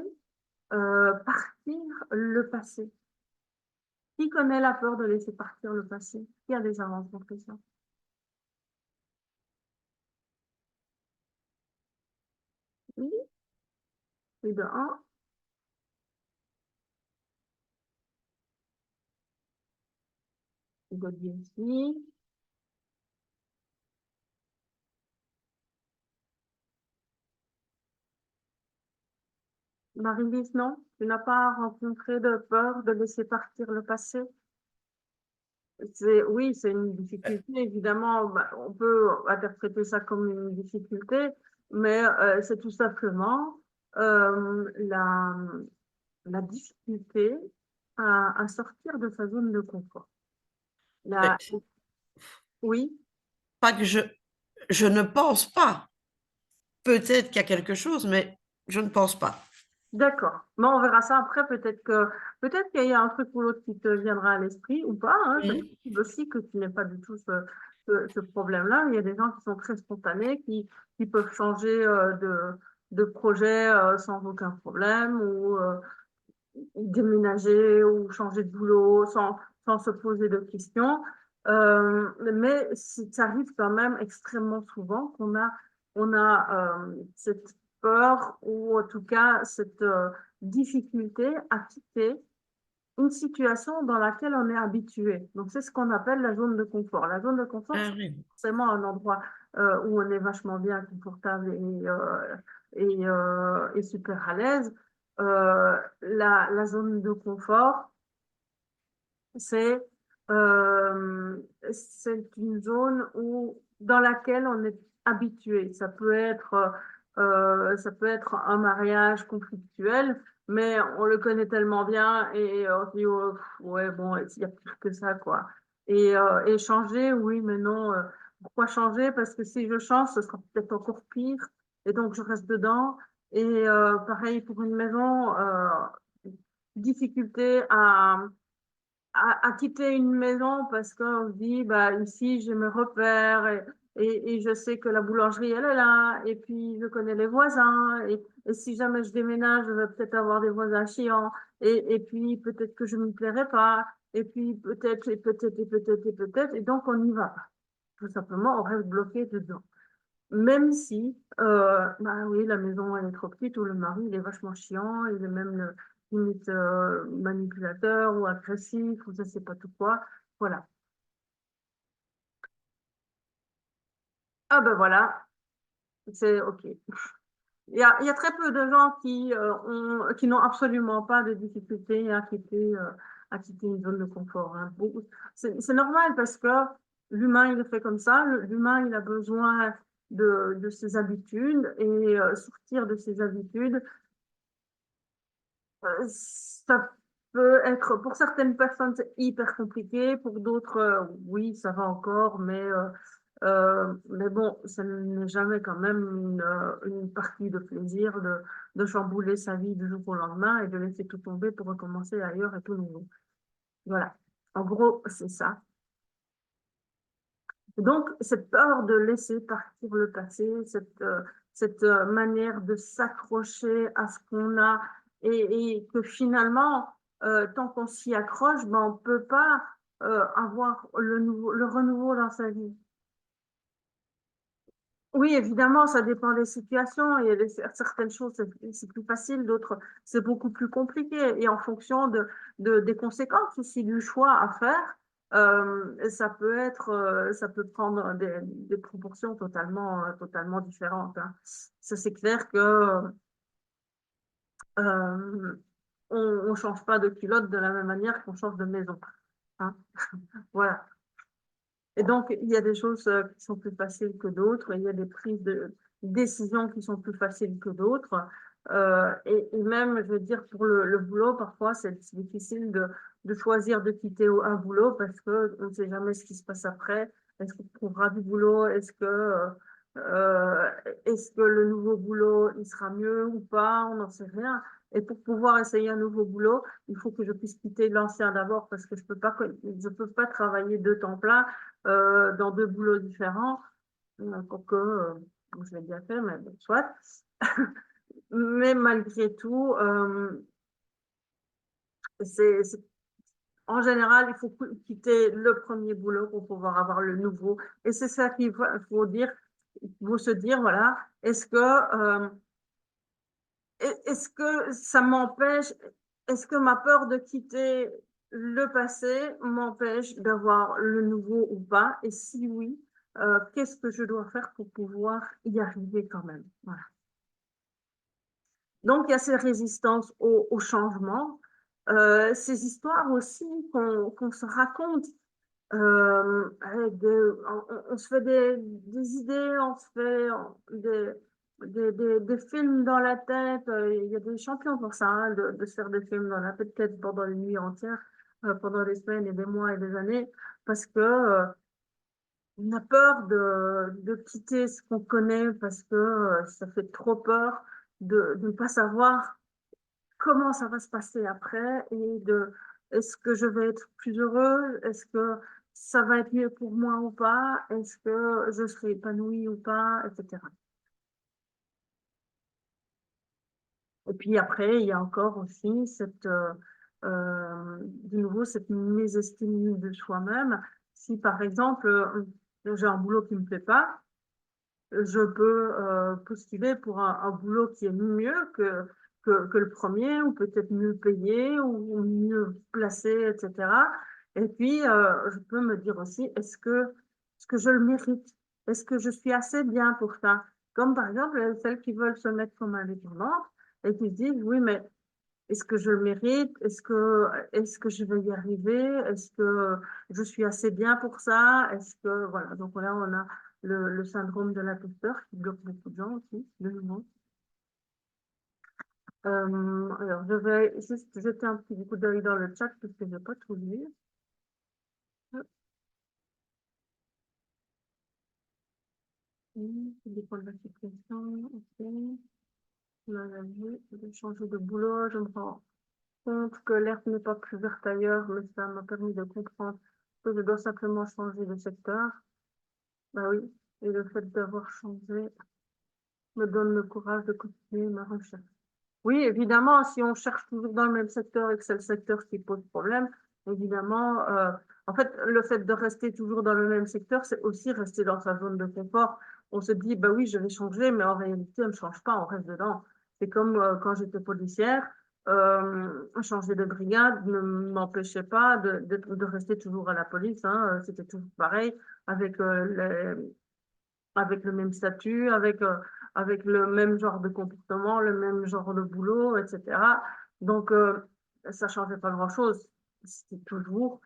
A: partir le passé. Qui connaît la peur de laisser partir le passé? Qui a déjà rencontré ça? Oui, et de un. Et de deux aussi. Marie-Lise, non? Tu n'as pas rencontré de peur de laisser partir le passé? Oui, c'est une difficulté, évidemment. Bah, on peut interpréter ça comme une difficulté, mais c'est tout simplement la difficulté à sortir de sa zone de confort. La, oui,
D: Pas que je ne pense pas. Peut-être qu'il y a quelque chose, mais je ne pense pas.
A: d'accord. Mais on verra ça après. Peut-être qu'il y a un truc ou l'autre qui te viendra à l'esprit ou pas. Hein. C'est possible aussi que tu n'aies pas du tout ce problème-là. Il y a des gens qui sont très spontanés, qui peuvent changer de projet sans aucun problème, ou déménager ou changer de boulot sans se poser de questions. Mais ça arrive quand même extrêmement souvent on a cette peur ou en tout cas cette difficulté à quitter une situation dans laquelle on est habitué. Donc, c'est ce qu'on appelle la zone de confort. La zone de confort,
D: Ah
A: c'est
D: oui.
A: forcément un endroit où on est vachement bien confortable et super à l'aise. La zone de confort, c'est c'est une zone dans laquelle on est habitué. Ça peut être un mariage conflictuel, mais on le connaît tellement bien et on se dit, oh, ouais, bon, il y a pire que ça, quoi. Et changer, oui, mais non. Pourquoi changer? Parce que si je change, ce sera peut-être encore pire. Et donc, je reste dedans. Et pareil pour une maison, difficulté à quitter une maison parce qu'on se dit, bah, ici, j'ai mes repères et je sais que la boulangerie, elle est là, et puis je connais les voisins, et si jamais je déménage, je vais peut-être avoir des voisins chiants, et puis peut-être que je ne m'y plairai pas, et puis peut-être, et peut-être, et peut-être, et peut-être, et donc on n'y va pas. Tout simplement, on reste bloqué dedans. Même si, bah oui, la maison elle est trop petite, ou le mari il est vachement chiant, il est même limite manipulateur ou agressif, ou je sais pas tout quoi. Voilà. Ah ben voilà, c'est OK. Il y a très peu de gens qui n'ont absolument pas de difficulté à quitter une zone de confort. Hein. C'est normal parce que l'humain, il est fait comme ça. L'humain, il a besoin de ses habitudes et sortir de ses habitudes, ça peut être, pour certaines personnes, c'est hyper compliqué. Pour d'autres, oui, ça va encore, mais bon, ça n'est jamais quand même une partie de plaisir de chambouler sa vie du jour au lendemain et de laisser tout tomber pour recommencer ailleurs et tout nouveau. Voilà. En gros, c'est ça. Donc, cette peur de laisser partir le passé, cette manière de s'accrocher à ce qu'on a et que finalement, tant qu'on s'y accroche, ben, on ne peut pas avoir le renouveau dans sa vie. Oui, évidemment, ça dépend des situations. Il y a certaines choses, c'est plus facile, d'autres, c'est beaucoup plus compliqué. Et en fonction des conséquences aussi du choix à faire, ça peut prendre des proportions totalement différentes. Hein. Ça, c'est clair que euh, on change pas de culotte de la même manière qu'on change de maison. Hein. Voilà. Et donc, il y a des choses qui sont plus faciles que d'autres, il y a des prises de décisions qui sont plus faciles que d'autres. Et même, je veux dire, pour le boulot, parfois, c'est difficile de choisir de quitter un boulot parce qu'on ne sait jamais ce qui se passe après. Est-ce qu'on trouvera du boulot? Euh, est-ce que le nouveau boulot, il sera mieux ou pas? On n'en sait rien. Et pour pouvoir essayer un nouveau boulot, il faut que je puisse quitter l'ancien d'abord parce que je peux pas travailler 2 temps plein dans 2 boulots différents, quoique je l'ai bien fait, mais bon, soit. Mais malgré tout, en général, il faut quitter le premier boulot pour pouvoir avoir le nouveau. Et c'est ça qu'il faut dire, il faut se dire, voilà, est-ce que ça m'empêche, est-ce que ma peur de quitter le passé m'empêche d'avoir le nouveau ou pas? Et si oui, qu'est-ce que je dois faire pour pouvoir y arriver quand même? Voilà. Donc, il y a ces résistances au changement, ces histoires aussi qu'on se raconte. On se fait des idées, on se fait des films dans la tête. Il y a des champions pour ça, hein, de se faire des films dans la tête pendant les nuits entières, pendant des semaines et des mois et des années, parce que on a peur de quitter ce qu'on connaît, parce que ça fait trop peur de ne pas savoir comment ça va se passer après est-ce que je vais être plus heureuse? Est-ce que ça va être mieux pour moi ou pas? Est-ce que je serai épanouie ou pas? Etc. Et puis après, il y a encore aussi de nouveau, cette mésestime de soi-même. Si par exemple, j'ai un boulot qui me plaît pas, je peux postuler pour un boulot qui est mieux que le premier, ou peut-être mieux payé, ou mieux placé, etc. Et puis, je peux me dire aussi, est-ce que je le mérite? Est-ce que je suis assez bien pour ça? Comme par exemple, celles qui veulent se mettre comme indépendantes et qui se disent, oui, mais est-ce que je le mérite? Est-ce que je vais y arriver? Est-ce que je suis assez bien pour ça? Voilà. Donc là, on a le syndrome de l'imposteur qui bloque beaucoup de gens aussi, de nouveau. Alors, je vais juste jeter un petit coup d'œil dans le chat parce que je n'ai pas tout lu. Ça dépend de la situation. Ok. J'ai changé de boulot. Je me rends compte que l'herbe n'est pas plus verte ailleurs, mais ça m'a permis de comprendre que je dois simplement changer de secteur. Bah oui, et le fait d'avoir changé me donne le courage de continuer ma recherche. Oui, évidemment, si on cherche toujours dans le même secteur et que c'est le secteur qui pose problème, évidemment, en fait, le fait de rester toujours dans le même secteur, c'est aussi rester dans sa zone de confort. On se dit, bah oui, je vais changer, mais en réalité, on ne change pas, on reste dedans. C'est comme quand j'étais policière, changer de brigade ne m'empêchait pas de rester toujours à la police, hein. C'était toujours pareil, avec avec le même statut, avec le même genre de comportement, le même genre de boulot, etc. Donc, ça ne changeait pas grand-chose. C'était toujours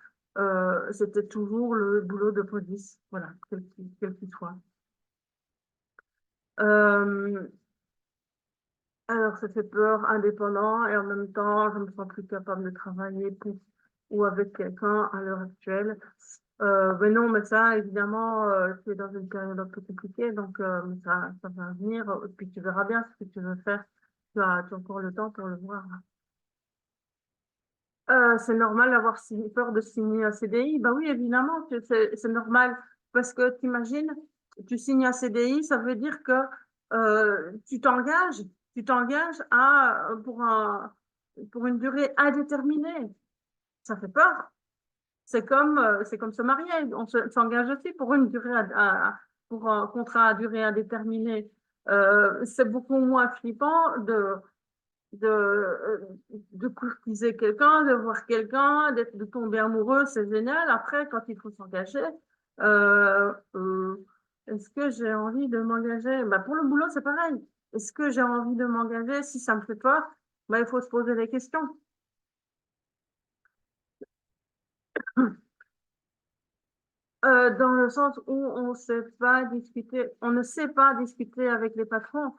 A: le boulot de police, voilà, quel qu'il soit. Alors, ça fait peur, indépendant, et en même temps, je me sens plus capable de travailler pour ou avec quelqu'un à l'heure actuelle. Mais non, mais ça, évidemment, c'est dans une période un peu compliquée, donc ça va venir. Et puis tu verras bien ce que tu veux faire. Tu as encore le temps pour le voir. C'est normal d'avoir peur de signer un CDI. Bah oui, évidemment, que c'est normal. Parce que t'imagines, tu signes un CDI, ça veut dire que tu t'engages pour une durée indéterminée. Ça fait peur. C'est comme se marier. On s'engage aussi pour une durée, pour un contrat à durée indéterminée. C'est beaucoup moins flippant de courtiser quelqu'un, de voir quelqu'un, de tomber amoureux, c'est génial. Après, quand il faut s'engager, euh, euh, est-ce que j'ai envie de m'engager? Bah, pour le boulot, c'est pareil. Est-ce que j'ai envie de m'engager? Si ça me fait peur, bah, il faut se poser des questions. Dans le sens où on ne sait pas discuter avec les patrons.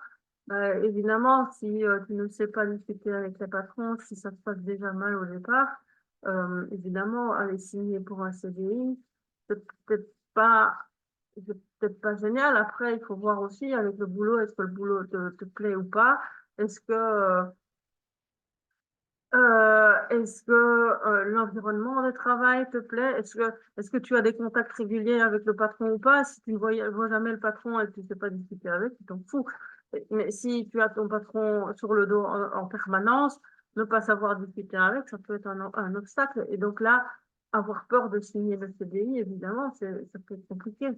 A: Évidemment, si tu ne sais pas discuter avec les patrons, si ça se passe déjà mal au départ, évidemment, aller signer pour un CDI, c'est peut-être pas, c'est peut-être pas génial. Après, il faut voir aussi avec le boulot, est-ce que le boulot te plaît ou pas? Est-ce que l'environnement de travail te plaît? Est-ce que tu as des contacts réguliers avec le patron ou pas? Si tu ne vois jamais le patron et que tu ne sais pas discuter avec, tu t'en fous. Mais si tu as ton patron sur le dos en permanence, ne pas savoir discuter avec, ça peut être un obstacle. Et donc là, avoir peur de signer le CDI, évidemment, ça peut être compliqué.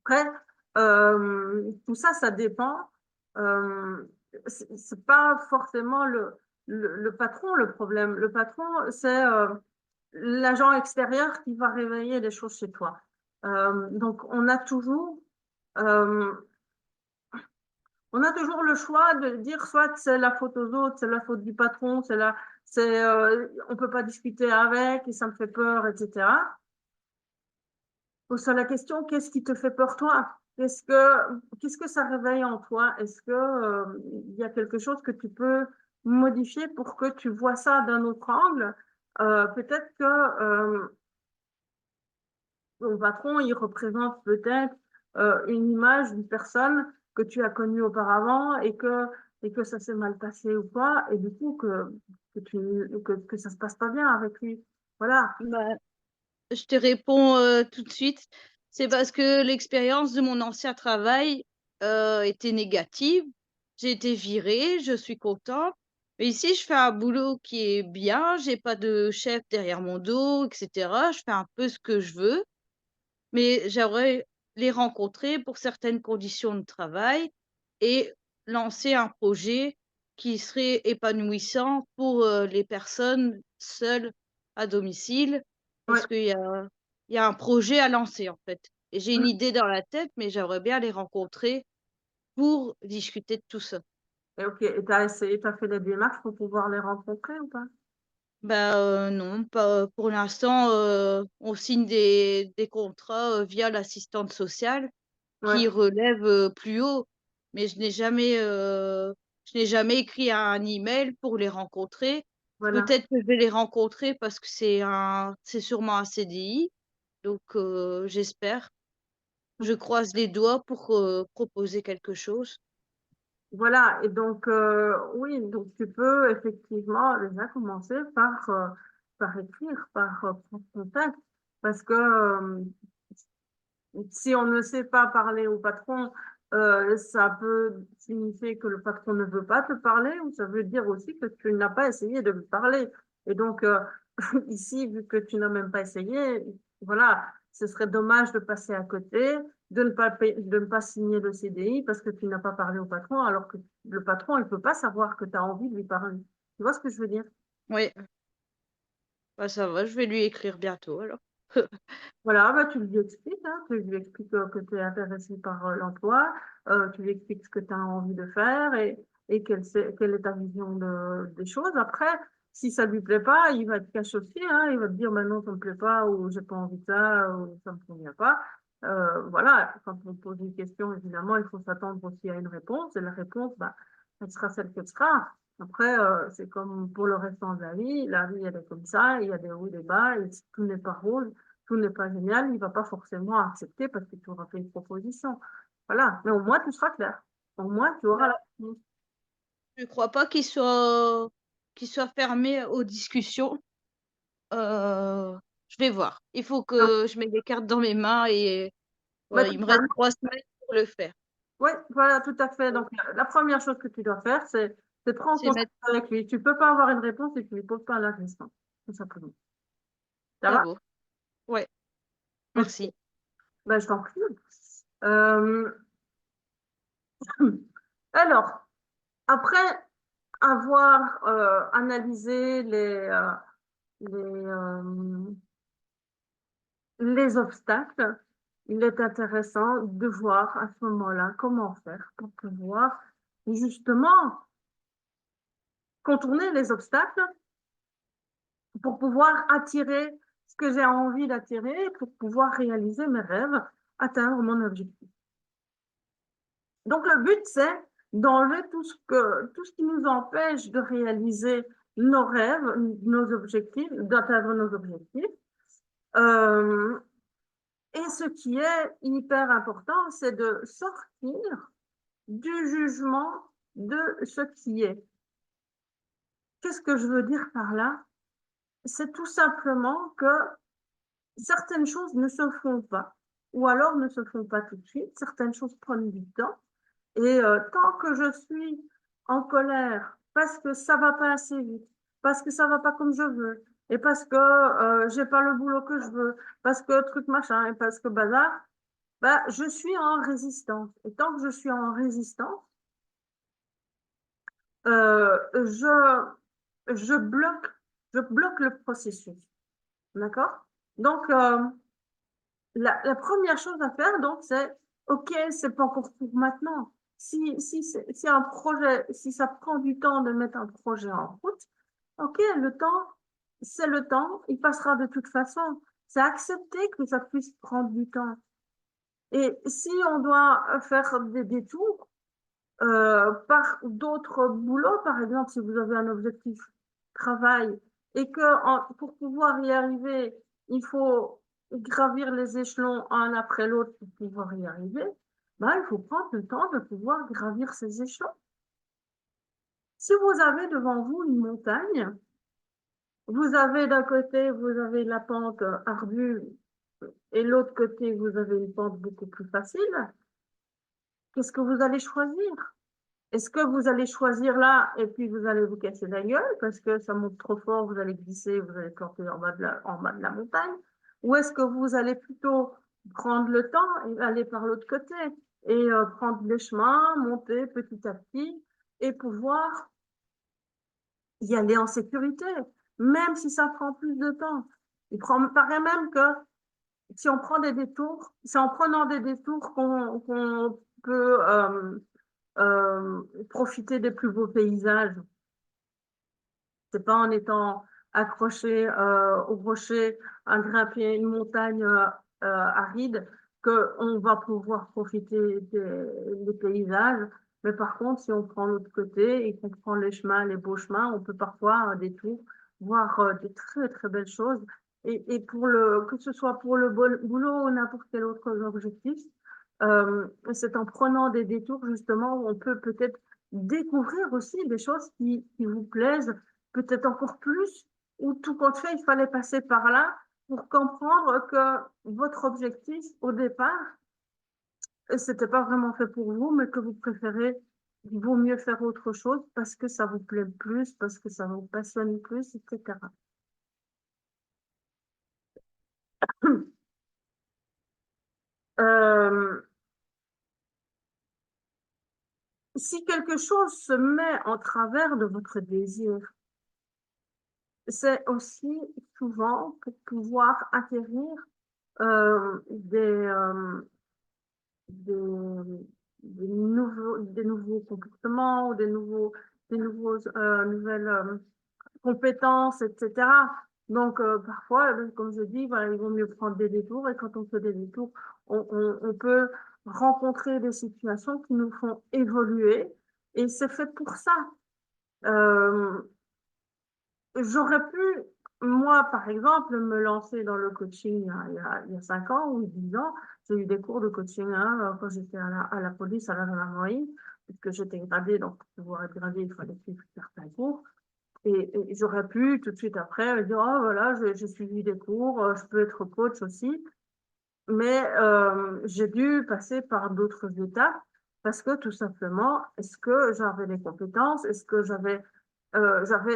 A: Après, tout ça, ça dépend. Euh, c'est pas forcément le patron le problème. Le patron, c'est l'agent extérieur qui va réveiller les choses chez toi. Donc, euh, on a toujours le choix de dire soit c'est la faute aux autres, c'est la faute du patron, on peut pas discuter avec et ça me fait peur, etc. Pose la question, qu'est-ce qui te fait peur toi? Qu'est-ce que ça réveille en toi? Est-ce que il y a quelque chose que tu peux modifier pour que tu vois ça d'un autre angle? Peut-être que ton patron, il représente peut-être une image d'une personne que tu as connue auparavant et que ça s'est mal passé ou quoi, et du coup que ça se passe pas bien avec lui. Voilà.
C: Bah, je te réponds tout de suite. C'est parce que l'expérience de mon ancien travail était négative. j'ai été virée, je suis contente. Mais ici, je fais un boulot qui est bien, j'ai pas de chef derrière mon dos, etc. Je fais un peu ce que je veux, mais j'aimerais les rencontrer pour certaines conditions de travail et lancer un projet qui serait épanouissant pour les personnes seules à domicile,
A: Ouais.
C: parce qu'il y a un projet à lancer en fait. Et j'ai une idée dans la tête, mais j'aimerais bien les rencontrer pour discuter de tout ça.
A: Et ok, et t'as essayé, t'as fait des démarches pour pouvoir les rencontrer ou pas?
C: Bah, non, pas pour l'instant, on signe des contrats, via l'assistante sociale
A: Ouais,
C: qui relève, plus haut, mais je n'ai jamais écrit un email pour les rencontrer.
A: voilà.
C: Peut-être que je vais les rencontrer parce que c'est sûrement un CDI, donc j'espère. Je croise les doigts pour, proposer quelque chose.
A: Voilà, et donc, oui, donc tu peux effectivement déjà commencer par écrire, par prendre contact, parce que si on ne sait pas parler au patron, ça peut signifier que le patron ne veut pas te parler, ou ça veut dire aussi que tu n'as pas essayé de lui parler. Et donc, ici, vu que tu n'as même pas essayé, voilà, ce serait dommage de passer à côté, de ne pas signer le CDI parce que tu n'as pas parlé au patron, alors que le patron, il peut pas savoir que tu as envie de lui parler. Tu vois ce que je veux dire?
C: Oui, bah, ça va, je vais lui écrire bientôt alors.
A: Voilà, bah, tu lui expliques, hein, tu lui expliques que tu es intéressé par l'emploi, tu lui expliques ce que tu as envie de faire et quelle est ta vision des choses. Après, si ça lui plaît pas, il va te cacher aussi, hein, il va te dire, bah, non, ça me plaît pas, ou j'ai pas envie de ça, ou ça me convient pas. Voilà, quand on pose une question, évidemment, il faut s'attendre aussi à une réponse, et la réponse, bah, elle sera celle qu'elle sera. Après, c'est comme pour le restant de la vie, elle est comme ça, il y a des hauts et des bas, et tout n'est pas rose, tout n'est pas génial, il ne va pas forcément accepter parce que tu auras fait une proposition. Voilà, mais au moins tu seras clair. Au moins tu auras la réponse.
C: Je crois pas qu'il soit fermé aux discussions. Je vais voir. Il faut
A: Donc,
C: que je mette les cartes dans mes mains et
A: bah,
C: voilà, il
A: tout
C: me
A: à
C: reste 3 semaines pour le faire.
A: ouais, voilà, tout à fait. Donc, la première chose que tu dois faire, c'est prendre
C: C'est
A: contact
C: mettre
A: avec lui. Tu ne peux pas avoir une réponse et tu ne lui poses pas la question. Tout simplement. Ça
C: ça
A: va?
C: vaut. Ouais,
A: Ok.
C: merci.
A: Ben, je t'en prie. Euh, Alors, après avoir analysé les, les obstacles, il est intéressant de voir à ce moment-là comment faire pour pouvoir justement contourner les obstacles, pour pouvoir attirer ce que j'ai envie d'attirer, pour pouvoir réaliser mes rêves, atteindre mon objectif. Donc le but, c'est d'enlever tout ce qui nous empêche de réaliser nos rêves, nos objectifs, d'atteindre nos objectifs. Euh, Et ce qui est hyper important, c'est de sortir du jugement de ce qui est. Qu'est-ce que je veux dire par là? C'est tout simplement que certaines choses ne se font pas, ou alors ne se font pas tout de suite. Certaines choses prennent du temps. Et tant que je suis en colère parce que ça va pas assez vite, parce que ça va pas comme je veux, et parce que j'ai pas le boulot que je veux, parce que truc machin, et parce que bazar, bah, je suis en résistance. Et tant que je suis en résistance, euh, je, je bloque le processus. D'accord? Donc, la première chose à faire, donc, c'est, OK, c'est pas encore pour maintenant. Si un projet, si ça prend du temps de mettre un projet en route, OK, le temps, c'est le temps, il passera de toute façon. C'est accepter que ça puisse prendre du temps. Et si on doit faire des détours par d'autres boulots, par exemple, si vous avez un objectif travail et que pour pouvoir y arriver, il faut gravir les échelons un après l'autre pour pouvoir y arriver, ben, il faut prendre le temps de pouvoir gravir ces échelons. Si vous avez devant vous une montagne, vous avez d'un côté, vous avez la pente ardue et l'autre côté, vous avez une pente beaucoup plus facile, qu'est-ce que vous allez choisir? Est-ce que vous allez choisir là et puis vous allez vous casser la gueule parce que ça monte trop fort, vous allez glisser, vous allez planter en bas de la montagne? Ou est-ce que vous allez plutôt prendre le temps et aller par l'autre côté et prendre les chemins, monter petit à petit et pouvoir y aller en sécurité, même si ça prend plus de temps. Il paraît même que si on prend des détours, c'est en prenant des détours qu'on peut profiter des plus beaux paysages. C'est pas en étant accroché au rocher, à grimper une montagne aride qu'on va pouvoir profiter des paysages. Mais par contre, si on prend l'autre côté et qu'on prend les chemins, les beaux chemins, on peut parfois, à un détour, voir des très, très belles choses. Et que ce soit pour le boulot ou n'importe quel autre objectif, c'est en prenant des détours, justement, où on peut peut-être découvrir aussi des choses qui vous plaisent, peut-être encore plus, ou tout compte fait, il fallait passer par là pour comprendre que votre objectif, au départ, c'était pas vraiment fait pour vous, mais que vous préférez, il vaut mieux faire autre chose parce que ça vous plaît plus, parce que ça vous passionne plus, etc. Euh, si quelque chose se met en travers de votre désir, c'est aussi souvent pour pouvoir acquérir des, des nouveaux comportements ou nouvelles compétences, etc. Donc, parfois, comme je dis, voilà, il vaut mieux prendre des détours et quand on fait des détours, on peut rencontrer des situations qui nous font évoluer et c'est fait pour ça. Euh, J'aurais pu, moi, par exemple, me lancer dans le coaching il y a 5 ans ou 10 ans. J'ai eu des cours de coaching quand j'étais à la police, à la gendarmerie, puisque j'étais gradée, donc pour pouvoir être gradée, il fallait suivre certains cours. Et j'aurais pu tout de suite après dire, oh voilà, j'ai suivi des cours, je peux être coach aussi. Mais j'ai dû passer par d'autres étapes parce que tout simplement, est-ce que j'avais les compétences? Est-ce que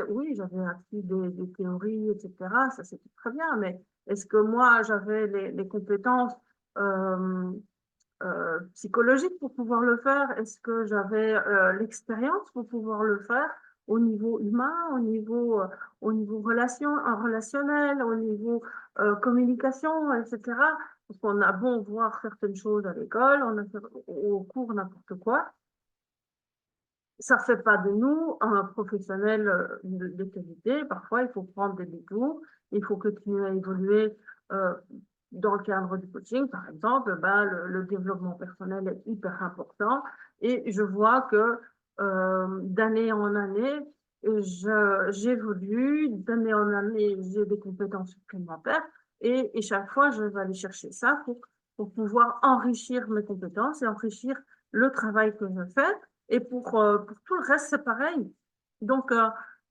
A: oui, j'avais appris des théories, etc. Ça, c'était très bien, mais est-ce que moi, j'avais les compétences euh, psychologiques pour pouvoir le faire? Est-ce que j'avais l'expérience pour pouvoir le faire au niveau humain, au niveau relationnel, au niveau communication, etc. Parce qu'on a beau voir certaines choses à l'école, on a fait au cours n'importe quoi, ça ne fait pas de nous un professionnel de qualité. Parfois, il faut prendre des détours, il faut continuer à évoluer euh, dans le cadre du coaching. Par exemple, ben, le développement personnel est hyper important et je vois que d'année en année, j'évolue, d'année en année, j'ai des compétences supplémentaires et chaque fois, je vais aller chercher ça pour pouvoir enrichir mes compétences et enrichir le travail que je fais. Et pour tout le reste, c'est pareil. Donc,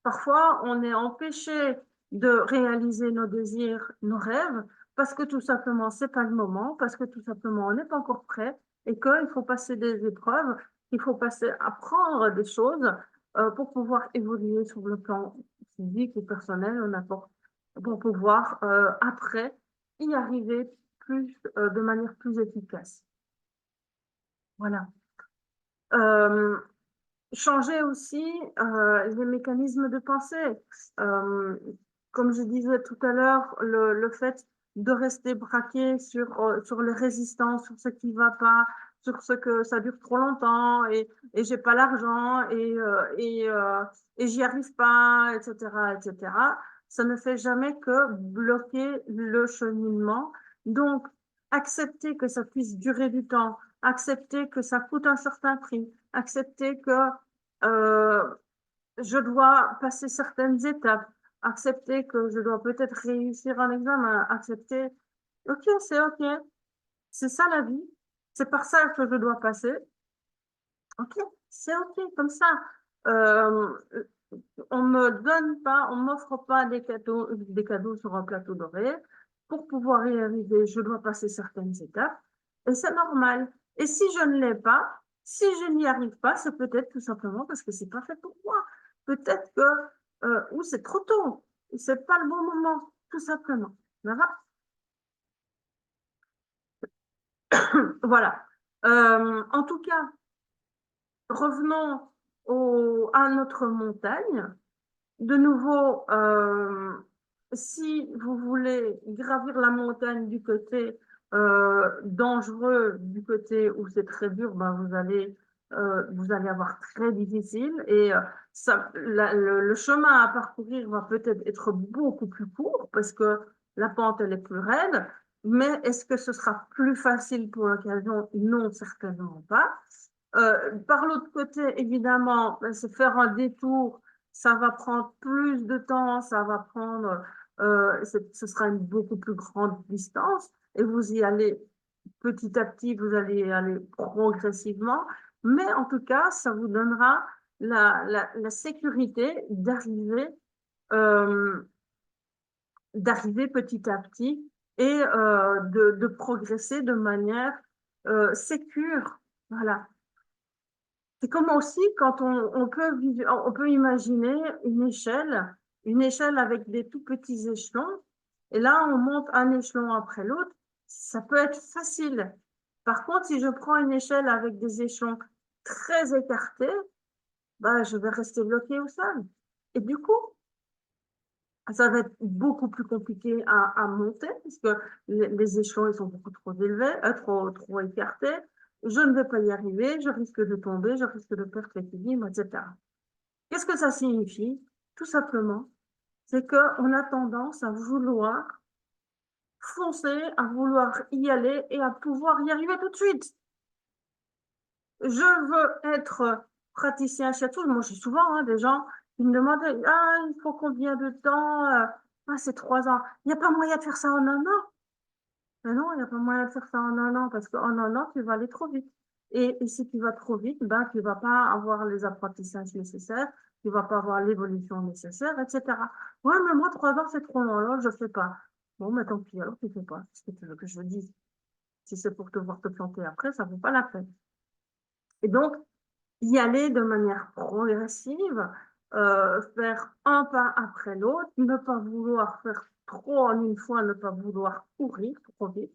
A: parfois, on est empêché de réaliser nos désirs, nos rêves, parce que tout simplement, c'est pas le moment, parce que tout simplement, on n'est pas encore prêt et qu'il faut passer des épreuves, il faut apprendre des choses pour pouvoir évoluer sur le plan physique ou personnel, on apporte, pour pouvoir après y arriver de manière plus efficace. Voilà. Euh, Changer aussi les mécanismes de pensée. Euh, Comme je disais tout à l'heure, le fait de rester braqué sur les résistances, sur ce qui ne va pas, sur ce que ça dure trop longtemps et j'ai pas l'argent et j'y arrive pas, etc., etc. Ça ne fait jamais que bloquer le cheminement. Donc, accepter que ça puisse durer du temps, accepter que ça coûte un certain prix, accepter que euh, je dois passer certaines étapes, accepter que je dois peut-être réussir un examen, accepter, ok, c'est ça la vie, c'est par ça que je dois passer, ok, c'est ok, comme ça. Euh, on m'offre pas des cadeaux sur un plateau doré. Pour pouvoir y arriver, je dois passer certaines étapes et c'est normal. Et si je ne l'ai pas, Si je n'y arrive pas, c'est peut-être tout simplement parce que c'est pas fait pour moi. Peut-être que ou c'est trop tôt, c'est pas le bon moment, tout simplement. Voilà. En tout cas, revenons à notre montagne. De nouveau, si vous voulez gravir la montagne du côté dangereux, du côté où c'est très dur, ben vous allez avoir très difficile et le chemin à parcourir va peut-être être beaucoup plus court parce que la pente elle est plus raide. Mais est-ce que ce sera plus facile pour l'occasion? Non, certainement pas. Par l'autre côté, évidemment, c'est faire un détour, ça va prendre plus de temps, ça va prendre, ce sera une beaucoup plus grande distance et vous y allez petit à petit, vous allez y aller progressivement, mais en tout cas, ça vous donnera la sécurité euh, d'arriver petit à petit et de progresser de manière sécure. Voilà. C'est comme aussi quand on peut imaginer une échelle avec des tout petits échelons, et là on monte un échelon après l'autre, ça peut être facile. Par contre, si je prends une échelle avec des échelons très écartés, bah, je vais rester bloqué au sol. Et du coup, ça va être beaucoup plus compliqué à monter, puisque les échelons ils sont beaucoup trop élevés, trop écartés. Je ne vais pas y arriver, je risque de tomber, je risque de perdre l'équilibre, etc. Qu'est-ce que ça signifie? Tout simplement, c'est qu'on a tendance à vouloir foncer, à vouloir y aller et à pouvoir y arriver tout de suite. Je veux être praticien chez tout. Moi, j'ai souvent des gens qui me demandent, ah, il faut combien de temps? Ah, c'est 3 ans. Il n'y a pas moyen de faire ça en un an. Mais non, il n'y a pas moyen de faire ça en un an parce qu'en un an, tu vas aller trop vite. Et si tu vas trop vite, ben, tu ne vas pas avoir les apprentissages nécessaires, tu ne vas pas avoir l'évolution nécessaire, etc. Ouais, mais moi, 3 ans, c'est trop long, alors je ne fais pas. Bon, mais tant pis, alors tu ne fais pas. C'est ce que tu veux que je dise. Si c'est pour te voir te planter après, ça ne vaut pas la peine. Et donc, y aller de manière progressive, faire un pas après l'autre, ne pas vouloir faire trop en une fois, ne pas vouloir courir trop vite.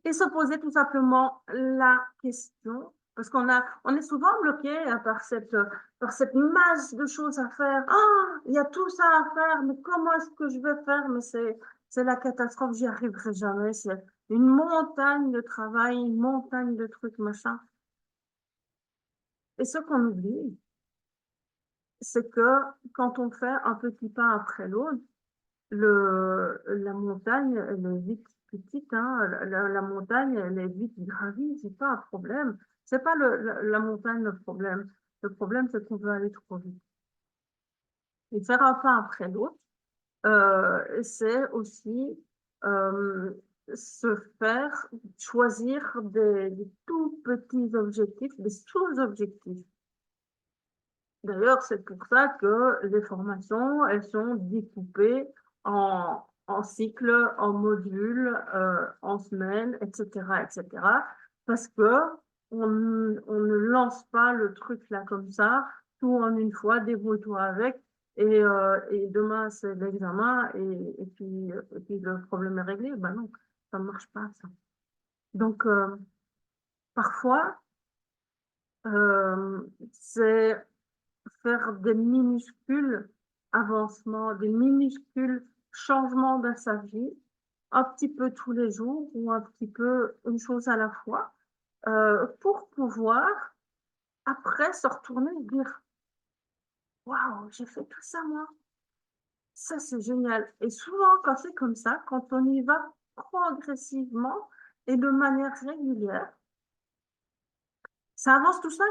A: Et se poser tout simplement la question, parce on est souvent bloqué par cette masse de choses à faire. Ah, il y a tout ça à faire, mais comment est-ce que je vais faire? Mais c'est la catastrophe, j'y arriverai jamais. C'est une montagne de travail, une montagne de trucs, machin. Et ce qu'on oublie, c'est que quand on fait un petit pas après l'autre, la montagne, elle est vite petite, hein. La montagne, elle est vite gravie, c'est pas un problème. C'est pas la montagne le problème. Le problème, c'est qu'on veut aller trop vite. Et faire un pas après l'autre, c'est aussi euh, se faire choisir des tout petits objectifs, des sous-objectifs. D'ailleurs, c'est pour ça que les formations, elles sont découpées en cycles, en modules, en semaines, etc., etc. Parce que on ne lance pas le truc là comme ça, tout en une fois, débrouille-toi avec, et demain c'est l'examen, et puis le problème est réglé. Ben non, ça ne marche pas, ça. Donc, parfois, c'est faire des minuscules avancements, des minuscules changements dans sa vie, un petit peu tous les jours ou un petit peu une chose à la fois, pour pouvoir après se retourner et dire waouh, j'ai fait tout ça moi. Ça, c'est génial. Et souvent, quand c'est comme ça, quand on y va progressivement et de manière régulière, ça avance tout seul.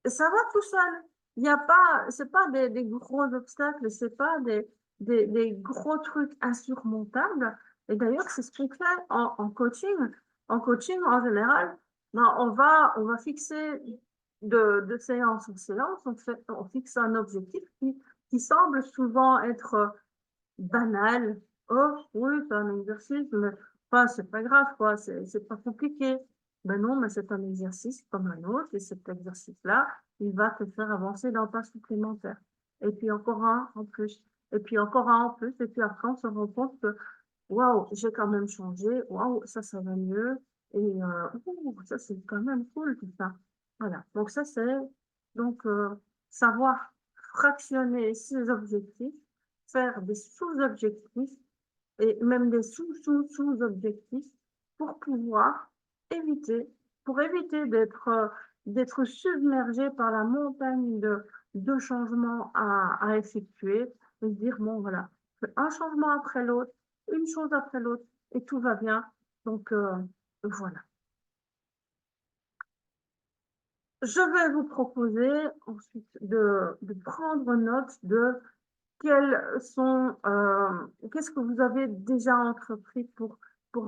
A: Ça va tout seul. Il n'y a pas, c'est pas des gros obstacles, c'est pas des gros trucs insurmontables. Et d'ailleurs, c'est ce qu'on fait en coaching. En coaching, en général, ben, on va fixer de séance en séance, on fixe un objectif qui semble souvent être banal, Oh, oui, c'est un exercice, mais enfin, c'est pas grave, quoi, c'est pas compliqué. Ben non, mais c'est un exercice comme un autre, et cet exercice-là, il va te faire avancer d'un pas supplémentaire. Et puis encore un en plus, et puis encore un en plus, et puis après, on se rend compte que, waouh, j'ai quand même changé, waouh, ça va mieux, et ouh, ça, c'est quand même cool, tout ça. Voilà, donc ça, c'est donc savoir fractionner ses objectifs, faire des sous-objectifs, et même des sous-objectifs pour pouvoir éviter, pour éviter d'être submergé par la montagne de changements à effectuer et se dire, bon, voilà, un changement après l'autre, une chose après l'autre, et tout va bien. Donc, voilà. Je vais vous proposer ensuite de prendre note de qu'est-ce que vous avez déjà entrepris pour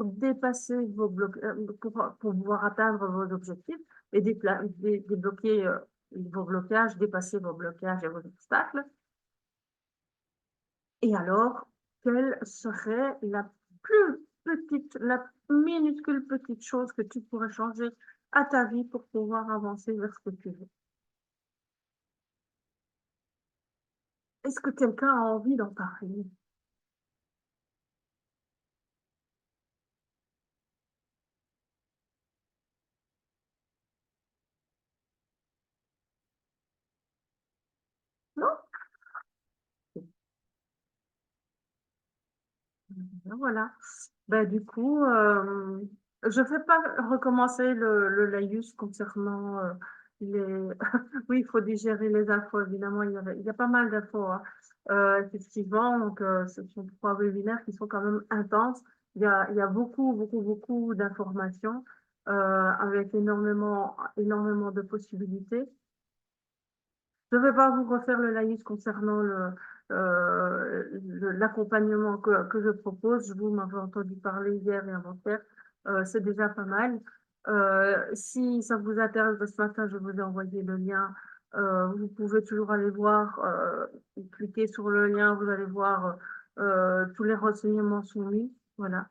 A: dépasser vos blocs, pour pouvoir atteindre vos objectifs et débloquer vos blocages, dépasser vos blocages et vos obstacles. Et alors, quelle serait la plus petite, la minuscule petite chose que tu pourrais changer à ta vie pour pouvoir avancer vers ce que tu veux? Est-ce que quelqu'un a envie d'en parler? Non? Voilà. Ben, du coup, je ne vais pas recommencer le laïus concernant les... Oui, il faut digérer les infos, évidemment. Il y a pas mal d'infos, hein. Effectivement, donc, ce sont 3 webinaires qui sont quand même intenses. Il y a beaucoup, beaucoup, beaucoup d'informations avec énormément de possibilités. Je ne vais pas vous refaire le laïus concernant l'accompagnement que je propose. Vous m'avez entendu parler hier et avant-hier. C'est déjà pas mal. Si ça vous intéresse, ce matin, je vous ai envoyé le lien. Vous pouvez toujours aller voir, cliquez sur le lien, vous allez voir, tous les renseignements sont mis. Voilà.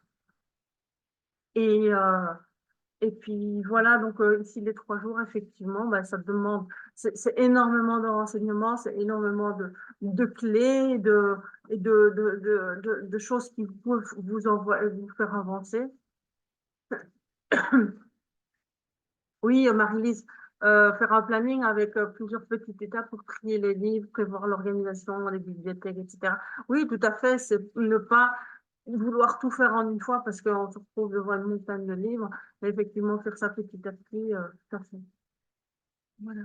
A: Et, euh, et puis voilà, donc ici les 3 jours, effectivement, bah, ça demande, c'est énormément de renseignements, c'est énormément de clés et de choses qui peuvent vous faire avancer. Oui, Marie-Lise, faire un planning avec plusieurs petites étapes pour trier les livres, prévoir l'organisation, les bibliothèques, etc. Oui, tout à fait, c'est ne pas vouloir tout faire en une fois parce qu'on se retrouve devant une montagne de livres, mais effectivement faire ça petit à petit, tout à fait. Voilà.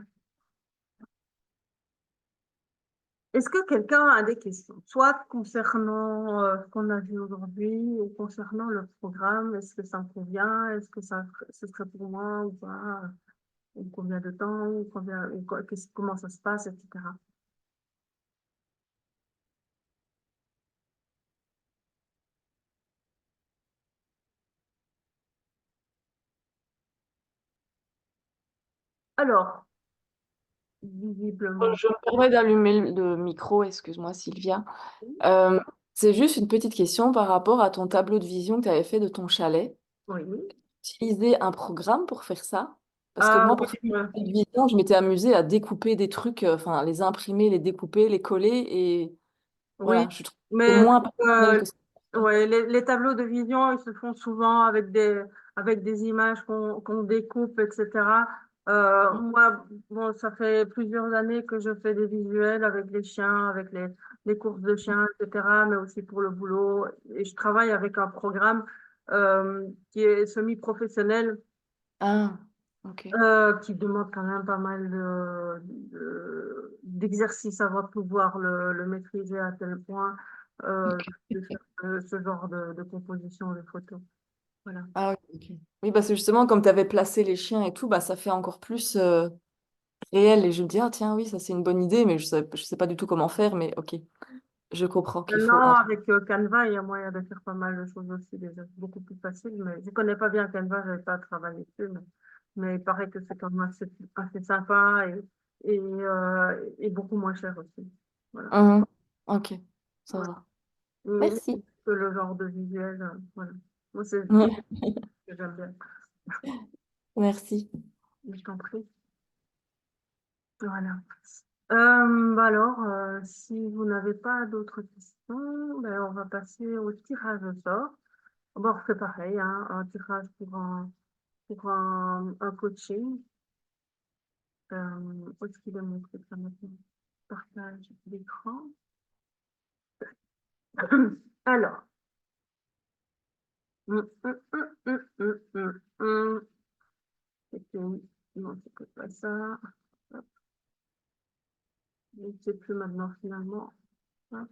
A: Est-ce que quelqu'un a des questions, soit concernant ce qu'on a vu aujourd'hui ou concernant le programme? Est-ce que ça me convient? Est-ce que ce serait pour moi ou pas? Ou combien de temps? Ou comment ça se passe, etc. Alors, visiblement,
B: Je me permets d'allumer le micro, excuse-moi Sylvia. Euh, c'est juste une petite question par rapport à ton tableau de vision que tu avais fait de ton chalet.
A: oui.
B: Utiliser un programme pour faire ça? Parce que
A: Ah
B: moi,
A: oui,
B: pour faire mon tableau de vision, je m'étais amusée à découper des trucs, enfin, les imprimer, les découper, les coller, et
A: oui,
B: voilà, je trouve que c'est
A: mais
B: moins personnel
A: euh,
B: que ça.
A: ouais, les tableaux de vision, ils se font souvent avec des images qu'on découpe, etc. Moi, bon, ça fait plusieurs années que je fais des visuels avec les chiens, avec les courses de chiens, etc., mais aussi pour le boulot. Et je travaille avec un programme qui est semi-professionnel,
B: Ah, ok.
A: qui demande quand même pas mal d'exercices avant de pouvoir le maîtriser à tel point de faire ce genre de composition de photos. Voilà.
B: Ah oui, ok. Oui, parce que justement, comme tu avais placé les chiens et tout, bah, ça fait encore plus réel. Et je me dis, ah tiens, oui, ça c'est une bonne idée, mais je sais pas du tout comment faire, mais ok, je comprends qu'il faut
A: Maintenant,
B: un...
A: avec Canva, il y a moyen de faire pas mal de choses aussi, déjà beaucoup plus facile. Mais je connais pas bien Canva, je n'avais pas travaillé dessus, mais il paraît que c'est quand même assez sympa et beaucoup moins cher aussi. Voilà.
B: Mhm. Ok, ça
A: Voilà.
B: va.
A: Mais
B: Merci.
A: que le genre de visuel, voilà. Moi, c'est
B: Ouais,
A: ce que j'aime bien.
B: merci.
A: Je t'en prie. Voilà. Alors, si vous n'avez pas d'autres questions, ben, on va passer au tirage au sort. Bon, c'est pareil, hein, un tirage pour un coaching. Où est-ce qu'il est mon truc là maintenant? Partage d'écran. Alors. C'était où? Non, c'est pas ça. Hop. Je ne sais plus maintenant finalement. Hop.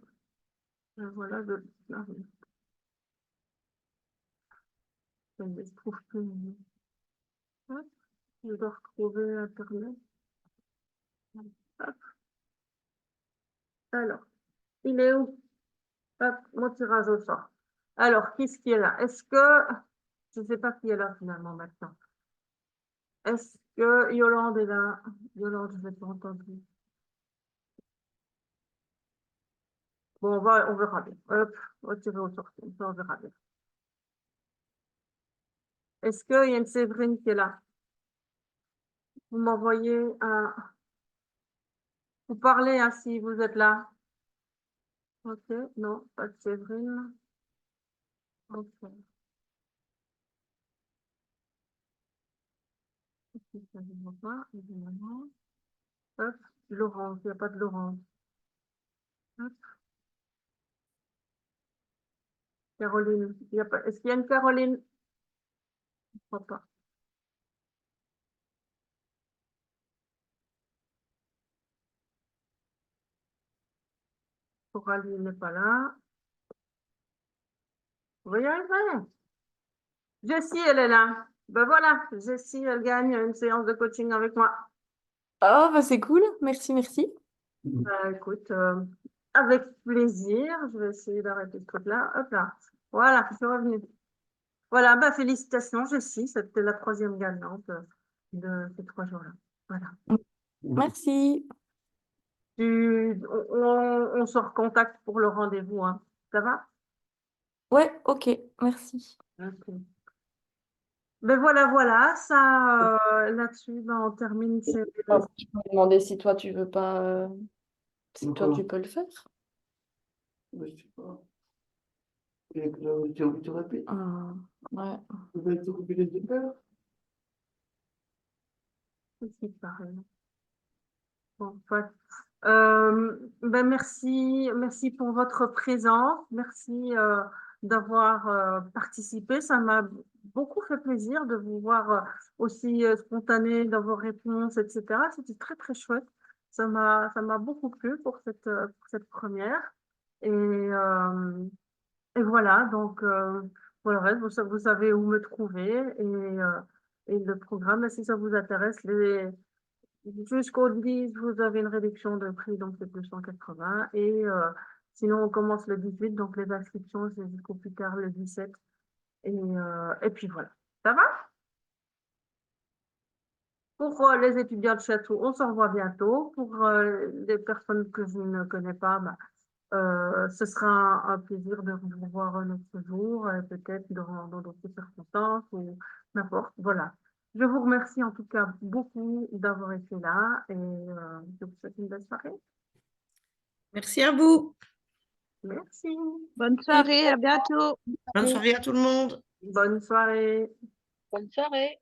A: Voilà, là, je ne trouve plus. Hop. Je dois retrouver Internet. Hop. Alors, il est où? Hop, mon tirage au sort. Alors, qu'est-ce qui est là? Est-ce que... Je ne sais pas qui est là finalement maintenant. Est-ce que Yolande est là? Yolande, je n'ai pas entendu. Bon, on verra bien. Hop, on va tirer au sort. On verra bien. Est-ce qu'il y a une Séverine qui est là? Vous m'envoyez un... Vous parlez hein, si vous êtes là. Ok, non, pas de Séverine. Ok. Ici, ça ne va pas, évidemment. Hop, Laurence, il n'y a pas de Laurence. Hop, Caroline, il y a pas... Est-ce qu'il y a une Caroline? Je ne crois pas. Coralie n'est pas là. Vous voyez, Jessie, elle est là. Ben voilà, Jessie, elle gagne une séance de coaching avec moi.
B: Oh, bah c'est cool. Merci, merci.
A: Écoute, avec plaisir. Je vais essayer d'arrêter ce truc-là. Hop là. Voilà, je suis revenue. Voilà, bah, félicitations, Jessie. C'était la 3e gagnante de ces 3 jours-là. Voilà.
B: Merci.
A: On se recontacte pour le rendez-vous, hein. Ça va?
B: Ouais, ok, merci.
A: Ok. Ben voilà, ça, là-dessus, ben, on termine
B: Je peux me demander si toi tu veux pas, si toi tu peux le faire.
E: Je sais pas. Et que là, j'ai envie de répéter.
B: Ouais.
E: Je vais être obligé de faire.
A: C'est pareil. Bon, ouais. Ben merci pour votre présence. Merci d'avoir participé. Ça m'a beaucoup fait plaisir de vous voir aussi spontané dans vos réponses, etc. C'était très, très chouette. Ça m'a beaucoup plu pour cette première. Et voilà, donc pour le reste, vous savez où me trouver. Et le programme, si ça vous intéresse, jusqu'au 10, vous avez une réduction de prix, donc c'est 280. Et sinon, on commence le 18, donc les inscriptions, c'est jusqu'au plus tard le 17. Et puis voilà. Ça va? Pour les étudiants de Château, on se revoit bientôt. Pour les personnes que je ne connais pas, bah, ce sera un plaisir de vous revoir un autre jour, peut-être dans d'autres circonstances ou n'importe. Voilà. Je vous remercie en tout cas beaucoup d'avoir été là et je vous souhaite une belle soirée.
D: Merci à vous.
A: Merci.
C: Bonne soirée, à bientôt.
D: Bonne soirée à tout le monde.
A: Bonne soirée.
C: Bonne soirée.